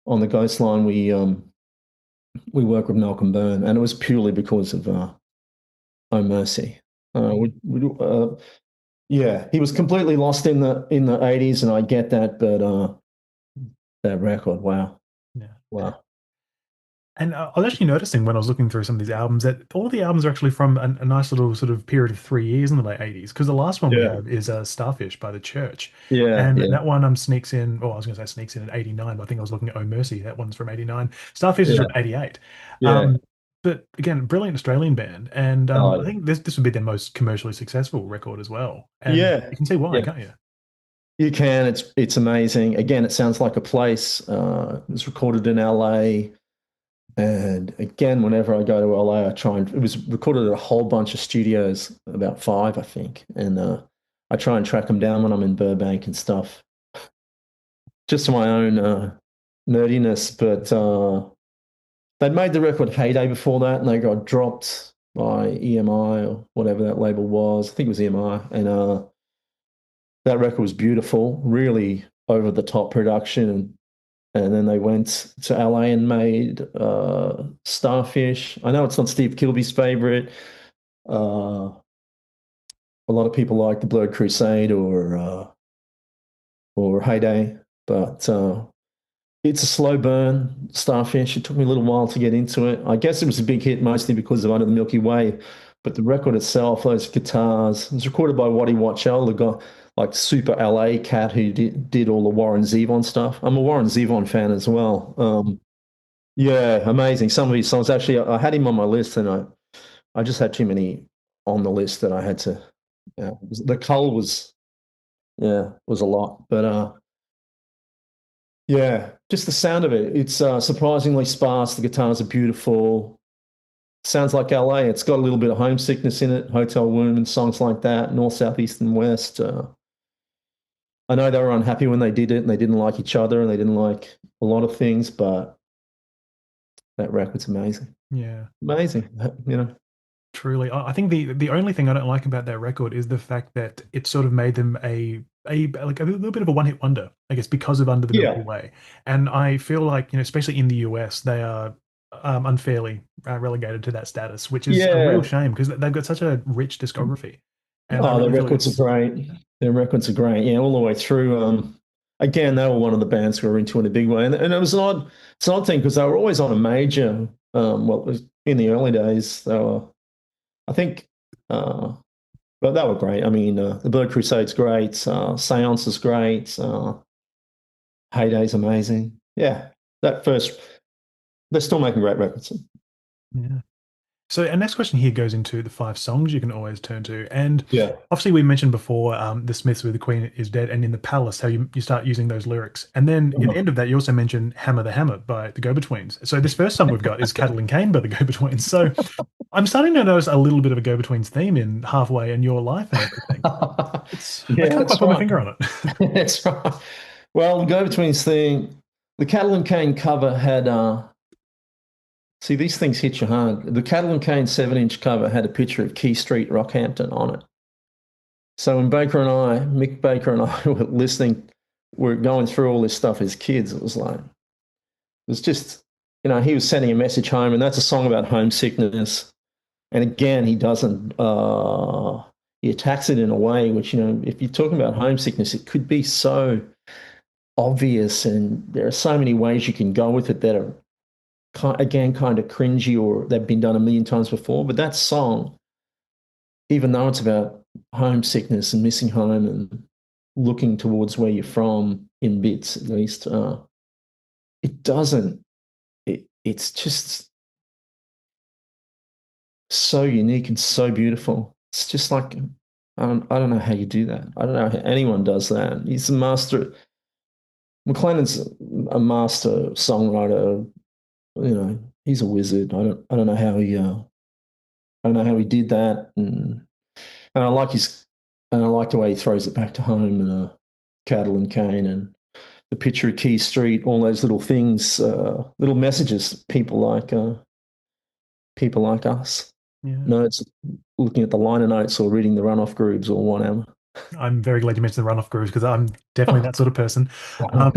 on the Ghost Line, we worked with Malcolm Byrne, and it was purely because of Oh Mercy. Yeah, he was completely lost in the 80s, and I get that, but that record, wow, Yeah. wow. And I was actually noticing when I was looking through some of these albums that all of the albums are actually from a nice little sort of period of 3 years in the late 80s. Because the last one we Yeah, have is Starfish by The Church. yeah, And yeah, that one sneaks in, oh, I was going to say sneaks in at 89, but I think I was looking at Oh Mercy. That one's from 89. Starfish is yeah, from 88. yeah. Um, but again, brilliant Australian band. And Oh, I yeah, think this would be their most commercially successful record as well. And yeah, you can see why, yeah. can't you? You can. It's amazing. Again, it sounds like a place. It was recorded in LA. And again, whenever I go to LA, I try and it was recorded at a whole bunch of studios, about five, I think. And I try and track them down when I'm in Burbank and stuff, just to my own nerdiness. But they'd made the record Heyday before that, and they got dropped by EMI or whatever that label was. I think it was EMI. And that record was beautiful, really over the top production. And then they went to LA and made Starfish. I know it's not Steve Kilby's favorite. Uh, a lot of people like the Blurred Crusade or Heyday, but it's a slow burn. Starfish. It took me a little while to get into it. I guess it was a big hit mostly because of Under the Milky Way, but the record itself, those guitars, it was recorded by Waddy Watchell, the guy like super LA cat who did all the Warren Zevon stuff. I'm a Warren Zevon fan as well. Yeah, amazing. Some of his songs actually, I had him on my list, and I just had too many on the list that I had to. Yeah, the cull was a lot, but yeah, just the sound of it. It's surprisingly sparse. The guitars are beautiful. Sounds like LA. It's got a little bit of homesickness in it. Hotel Room and songs like that. North, south, east, and west. I know they were unhappy when they did it, and they didn't like each other, and they didn't like a lot of things, but that record's amazing. Yeah. Amazing, Truly, I think the only thing I don't like about that record is the fact that it sort of made them a like a little bit of a one-hit wonder, I guess, because of Under the Milky Yeah, Way. And I feel like, especially in the US, they are unfairly relegated to that status, which is a real yeah. shame because they've got such a rich discography, and I Oh, their really feel records are it's great. Their records are great. Yeah, all the way through. Again, they were one of the bands who were into it in a big way, and it's an odd thing because they were always on a major. Well, it was in the early days. They were, I think, but they were great. I mean, the Bird Crusade's great. Seance is great. Heyday's amazing. Yeah, that first, they're still making great records. yeah. So our next question here goes into the five songs you can always turn to. And Yeah. obviously we mentioned before the Smiths with the Queen is Dead and in the Palace, how you start using those lyrics. And then at the end of that, you also mentioned Hammer the Hammer by the Go-Betweens. So this first song we've got is Cattle and Cane by the Go-Betweens. So I'm starting to notice a little bit of a Go-Betweens theme in Halfway in Your Life and everything. I Yeah, can't quite that's put my right. finger on it. That's right. Well, the Go-Betweens thing, the Cattle and Cane cover had see, these things hit you hard. The Cattle and Cane 7-inch cover had a picture of Key Street, Rockhampton on it. So when Mick Baker and I were listening, we're going through all this stuff as kids. It was just, he was sending a message home, and that's a song about homesickness. And again, he attacks it in a way which, if you're talking about homesickness, it could be so obvious, and there are so many ways you can go with it that are, again, kind of cringy, or they've been done a million times before. But that song, even though it's about homesickness and missing home and looking towards where you're from in bits, at least, it doesn't. It's just so unique and so beautiful. It's just like I don't know how you do that. I don't know how anyone does that. He's a master. McLennan's a master songwriter. He's a wizard. I don't know how I don't know how he did that, and I like the way he throws it back to home and Cattle and Cane and the picture of Key Street, all those little things, little messages people like us. Yeah. Notes, looking at the liner notes or reading the runoff grooves or whatever. I'm very glad you mentioned the runoff grooves because I'm definitely that sort of person. Um,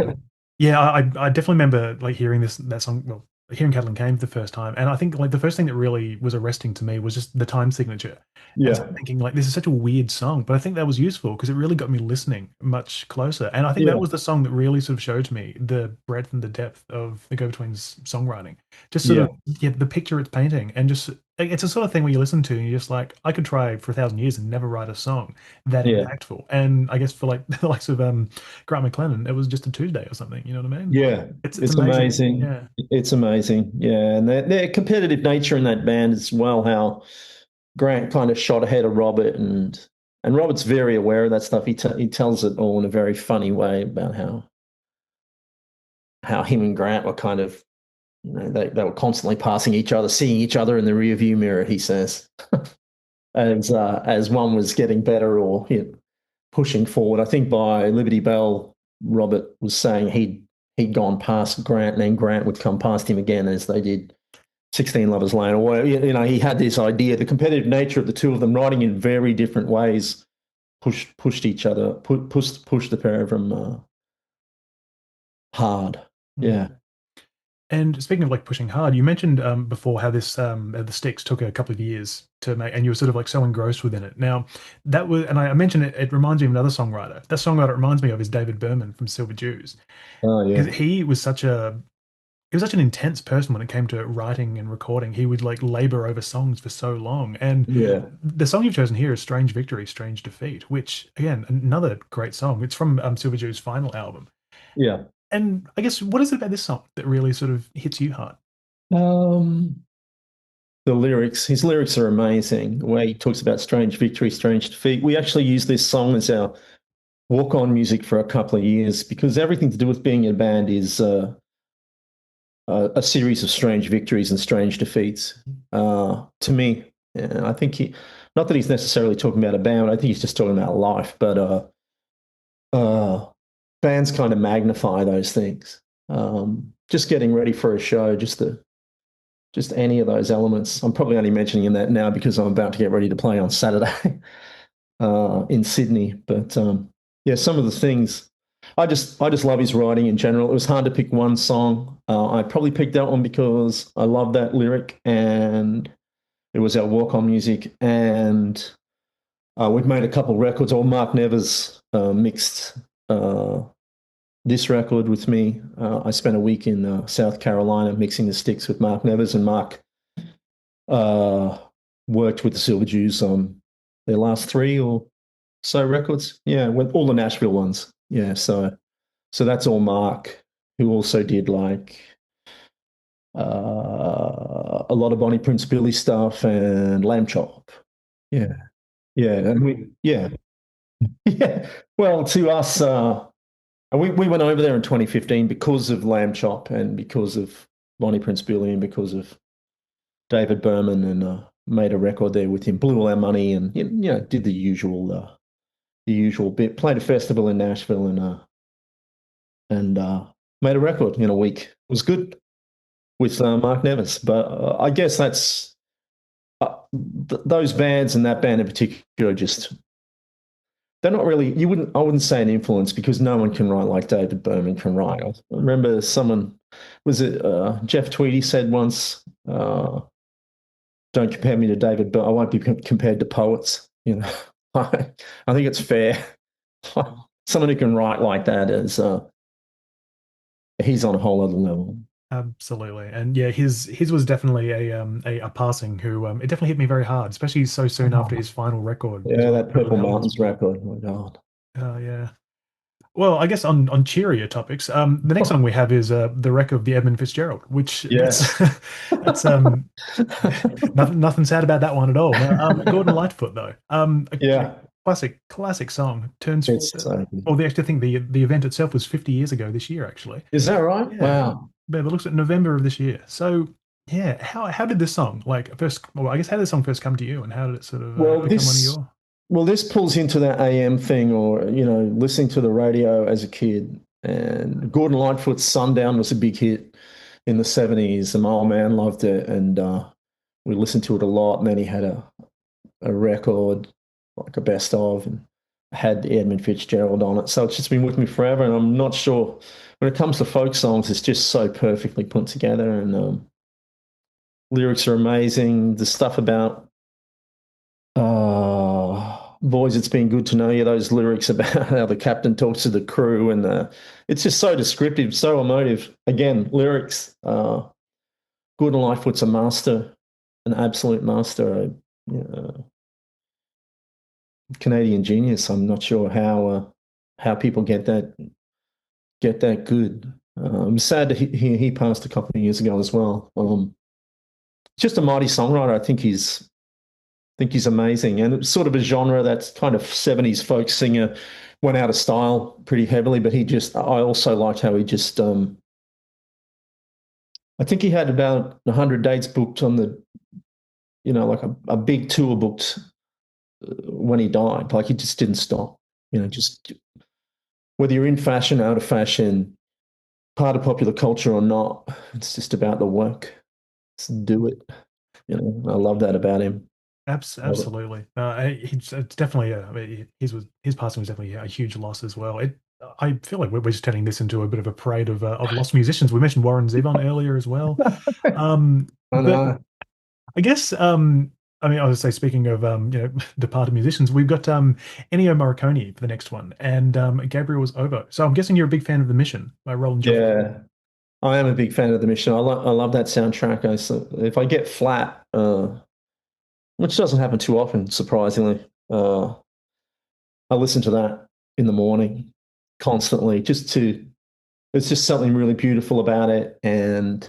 yeah, I definitely remember like hearing that song, well, hearing Cattle and Cane for the first time, and I think like the first thing that really was arresting to me was just the time signature, and Yeah, thinking like this is such a weird song, but I think that was useful because it really got me listening much closer, and I think that yeah, was the song that really sort of showed to me the breadth and the depth of the Go-Betweens songwriting. Just sort yeah, of the picture it's painting, and just it's a sort of thing where you listen to and you're just like, I could try for 1,000 years and never write a song that yeah, impactful. And I guess for like the likes of Grant McLennan, it was just a Tuesday or something. You know what I mean? yeah. It's It's amazing. amazing. Yeah. It's amazing. Yeah, and their competitive nature in that band as well. How Grant kind of shot ahead of Robert, and Robert's very aware of that stuff. He tells it all in a very funny way about how him and Grant were kind of, they were constantly passing each other, seeing each other in the rearview mirror. He says, as one was getting better or pushing forward. I think by Liberty Bell, Robert was saying he'd gone past Grant, and then Grant would come past him again as they did 16 Lovers Lane. Or he had this idea, the competitive nature of the two of them writing in very different ways pushed each other, pushed the pair of them hard. Yeah. Yeah, And speaking of like pushing hard, you mentioned before how this the Sticks took a couple of years to make, and you were sort of like so engrossed within it. Now that was, and I mentioned it. It reminds me of another songwriter. That songwriter it reminds me of is David Berman from Silver Jews, oh yeah, because he was such an intense person when it came to writing and recording. He would like labor over songs for so long. And yeah, the song you've chosen here is Strange Victory, Strange Defeat, which again, another great song. It's from Silver Jew's final album. yeah. And I guess what is it about this song that really sort of hits you hard? Um, his lyrics are amazing. The way he talks about strange victory, strange defeat. We actually used this song as our walk-on music for a couple of years because everything to do with being in a band is a series of strange victories and strange defeats. To me, I think not that he's necessarily talking about a band, I think he's just talking about life. But uh, bands kind of magnify those things. Just getting ready for a show, just any of those elements. I'm probably only mentioning that now because I'm about to get ready to play on Saturday in Sydney. But yeah, some of the things I just love his writing in general. It was hard to pick one song. I probably picked that one because I love that lyric, and it was our walk-on music. And we've made a couple records. Or Mark Nevers mixed uh, this record with me. I spent a week in South Carolina mixing the sticks with Mark Nevers, and Mark uh, worked with the Silver Jews on their last three or so records. Yeah, with all the Nashville ones. Yeah, so that's all Mark, who also did like a lot of Bonnie Prince Billy stuff and Lamb Chop. Yeah, yeah, and yeah. Well, to us, and we went over there in 2015 because of Lamb Chop and because of Bonnie Prince Billy and because of David Berman and made a record there with him. Blew all our money and did the usual bit. Played a festival in Nashville and made a record in a week. It was good with Mark Nevis, but I guess that's those bands and that band in particular just they're not really I wouldn't say an influence because no one can write like David Berman can write. I remember someone was it Jeff Tweedy said once, don't compare me to David, but I won't be compared to poets. I think it's fair. Someone who can write like that is he's on a whole other level. Absolutely. And yeah, his was definitely a passing who it definitely hit me very hard, especially so soon after his final record. Yeah, that Purple Mountains record. Oh my God. Yeah. Well, I guess on cheerier topics, the next song we have is "The Wreck of the Edmund Fitzgerald," which yes, that's nothing sad about that one at all. No, Gordon Lightfoot though, yeah, classic song. Turns it's well, they actually think the event itself was 50 years ago this year. Actually, is that right? yeah. Wow. But it looks at November of this year. So yeah, how did this song like first? Well, I guess how did this song first come to you, and how did it sort of Well, become one of your? this pulls into that AM thing, or listening to the radio as a kid. And Gordon Lightfoot's "Sundown" was a big hit in the '70s, and my old man loved it, and we listened to it a lot. And then he had a record, like a best of, and had Edmund Fitzgerald on it. So it's just been with me forever. And I'm not sure when it comes to folk songs, it's just so perfectly put together, and lyrics are amazing. The stuff about boys, it's been good to know you. Those lyrics about how the captain talks to the crew, and it's just so descriptive, so emotive. Again, lyrics. Gordon Lightfoot's a master, an absolute master. Canadian genius. I'm not sure how people get that good. I'm sad that he passed a couple of years ago as well. Just a mighty songwriter. I think he's amazing, and it's sort of a genre that's kind of '70s folk singer went out of style pretty heavily. But I also liked how he just. I think he had about 100 dates booked on the, like a big tour booked when he died. Like he just didn't stop. Just whether you're in fashion, out of fashion, part of popular culture or not, it's just about the work. Just do it. I love that about him. Absolutely. It's definitely his passing was definitely a huge loss as well. I feel like we're just turning this into a bit of a parade of lost musicians. We mentioned Warren Zevon earlier as well. I know. I guess I mean I would say speaking of departed musicians, we've got Ennio Morricone for the next one, and Gabriel's Ovo. So I'm guessing you're a big fan of The Mission by Roland Joffe. Yeah, I am a big fan of The Mission. I love that soundtrack. If I get flat, which doesn't happen too often, surprisingly, I listen to that in the morning constantly. It's just something really beautiful about it, and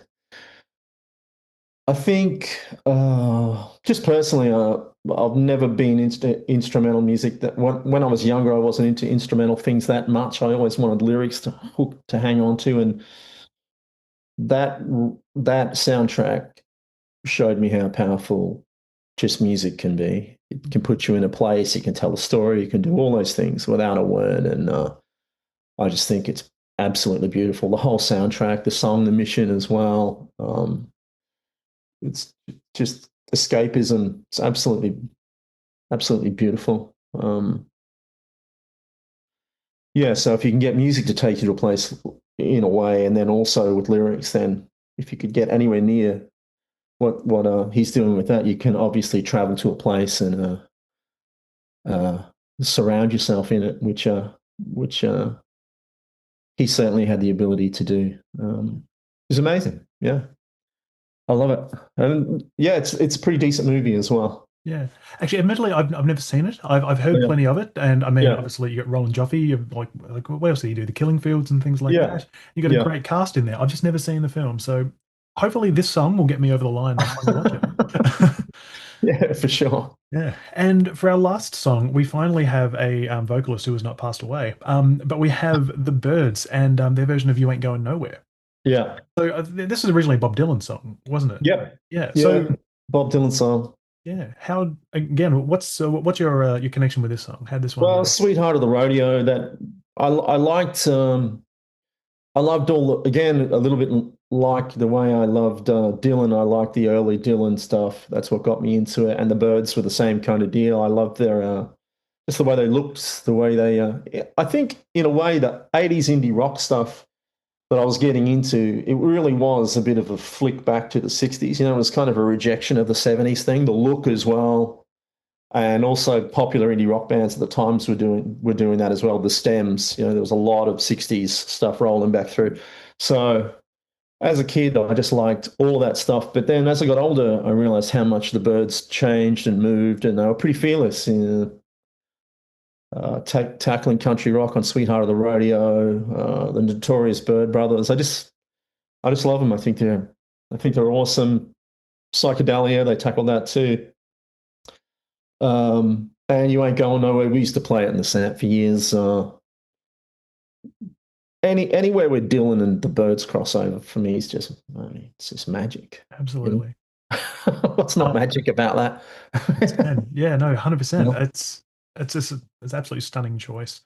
I think just personally, I've never been into instrumental music. That when I was younger, I wasn't into instrumental things that much. I always wanted lyrics to hang on to, and that soundtrack showed me how powerful just music can be. It can put you in a place. It can tell a story. You can do all those things without a word, and I just think it's absolutely beautiful. The whole soundtrack, the song, the mission as well. It's just escapism. It's absolutely beautiful. Yeah, so if you can get music to take you to a place in a way, and then also with lyrics, then if you could get anywhere near what he's doing with that, you can obviously travel to a place and surround yourself in it, which he certainly had the ability to do. It's amazing. Yeah. I love it, and yeah, it's a pretty decent movie as well. Yeah, actually, admittedly, I've never seen it. I've heard plenty of it, and I mean, Yeah, obviously, you got Roland Joffe. Like what else do you do? The Killing Fields and things like yeah, that. You got a yeah. great cast in there. I've just never seen the film, so hopefully this song will get me over the line. I'll finally watch it. Yeah, for sure. Yeah. And for our last song, we finally have a vocalist who has not passed away. But we have the Birds and their version of You Ain't Going Nowhere. Yeah. So this was originally a Bob Dylan song, wasn't it? Yep. Yeah. Yeah. So Bob Dylan song. yeah. How again? What's your connection with this song? How this one? Well, Sweetheart of the Rodeo. That I liked. I loved again a little bit like the way I loved Dylan. I liked the early Dylan stuff. That's what got me into it. And the Birds were the same kind of deal. I loved their just the way they looked, the way they. I think in a way the '80s indie rock stuff that I was getting into, it really was a bit of a flick back to the '60s. You know, it was kind of a rejection of the '70s thing. The look as well. And also popular indie rock bands at the times were doing that as well. The Stems, you know, there was a lot of '60s stuff rolling back through. So as a kid, I just liked all that stuff. But then as I got older, I realized how much the Birds changed and moved, and they were pretty fearless in tackling country rock on Sweetheart of the Rodeo, the Notorious Bird Brothers. I just love them. I think they're awesome. Psychedelia, they tackled that too. And You Ain't Going Nowhere. We used to play it in the Senate for years. Anywhere where Dylan and the Birds crossover for me is just magic. Absolutely. You know? What's not magic about that? Yeah, no, 100%. Yeah. It's absolutely stunning choice.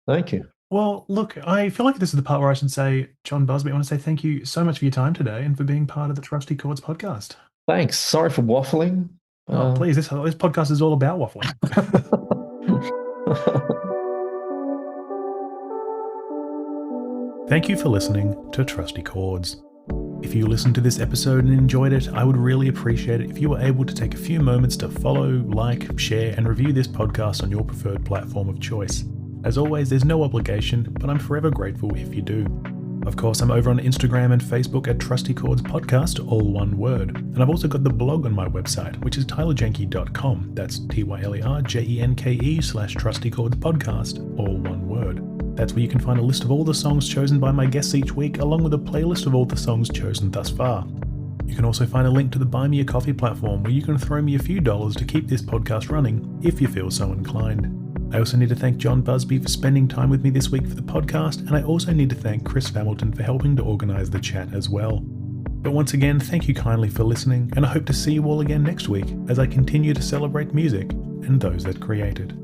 Thank you. Well, look, I feel like this is the part where I should say, John Busby, I want to say thank you so much for your time today and for being part of the Trusty Chords podcast. Thanks. Sorry for waffling. Oh, please, this podcast is all about waffling. Thank you for listening to Trusty Chords. If you listened to this episode and enjoyed it, I would really appreciate it if you were able to take a few moments to follow, like, share, and review this podcast on your preferred platform of choice. As always, there's no obligation, but I'm forever grateful if you do. Of course, I'm over on Instagram and Facebook at Trusty Chords Podcast, all one word. And I've also got the blog on my website, which is tylerjenke.com. That's TYLERJENKE/Trusty Chords Podcast, all one word. That's where you can find a list of all the songs chosen by my guests each week, along with a playlist of all the songs chosen thus far. You can also find a link to the Buy Me a Coffee platform where you can throw me a few dollars to keep this podcast running, if you feel so inclined. I also need to thank John Busby for spending time with me this week for the podcast, and I also need to thank Chris Hamilton for helping to organise the chat as well. But once again, thank you kindly for listening, and I hope to see you all again next week as I continue to celebrate music and those that create it.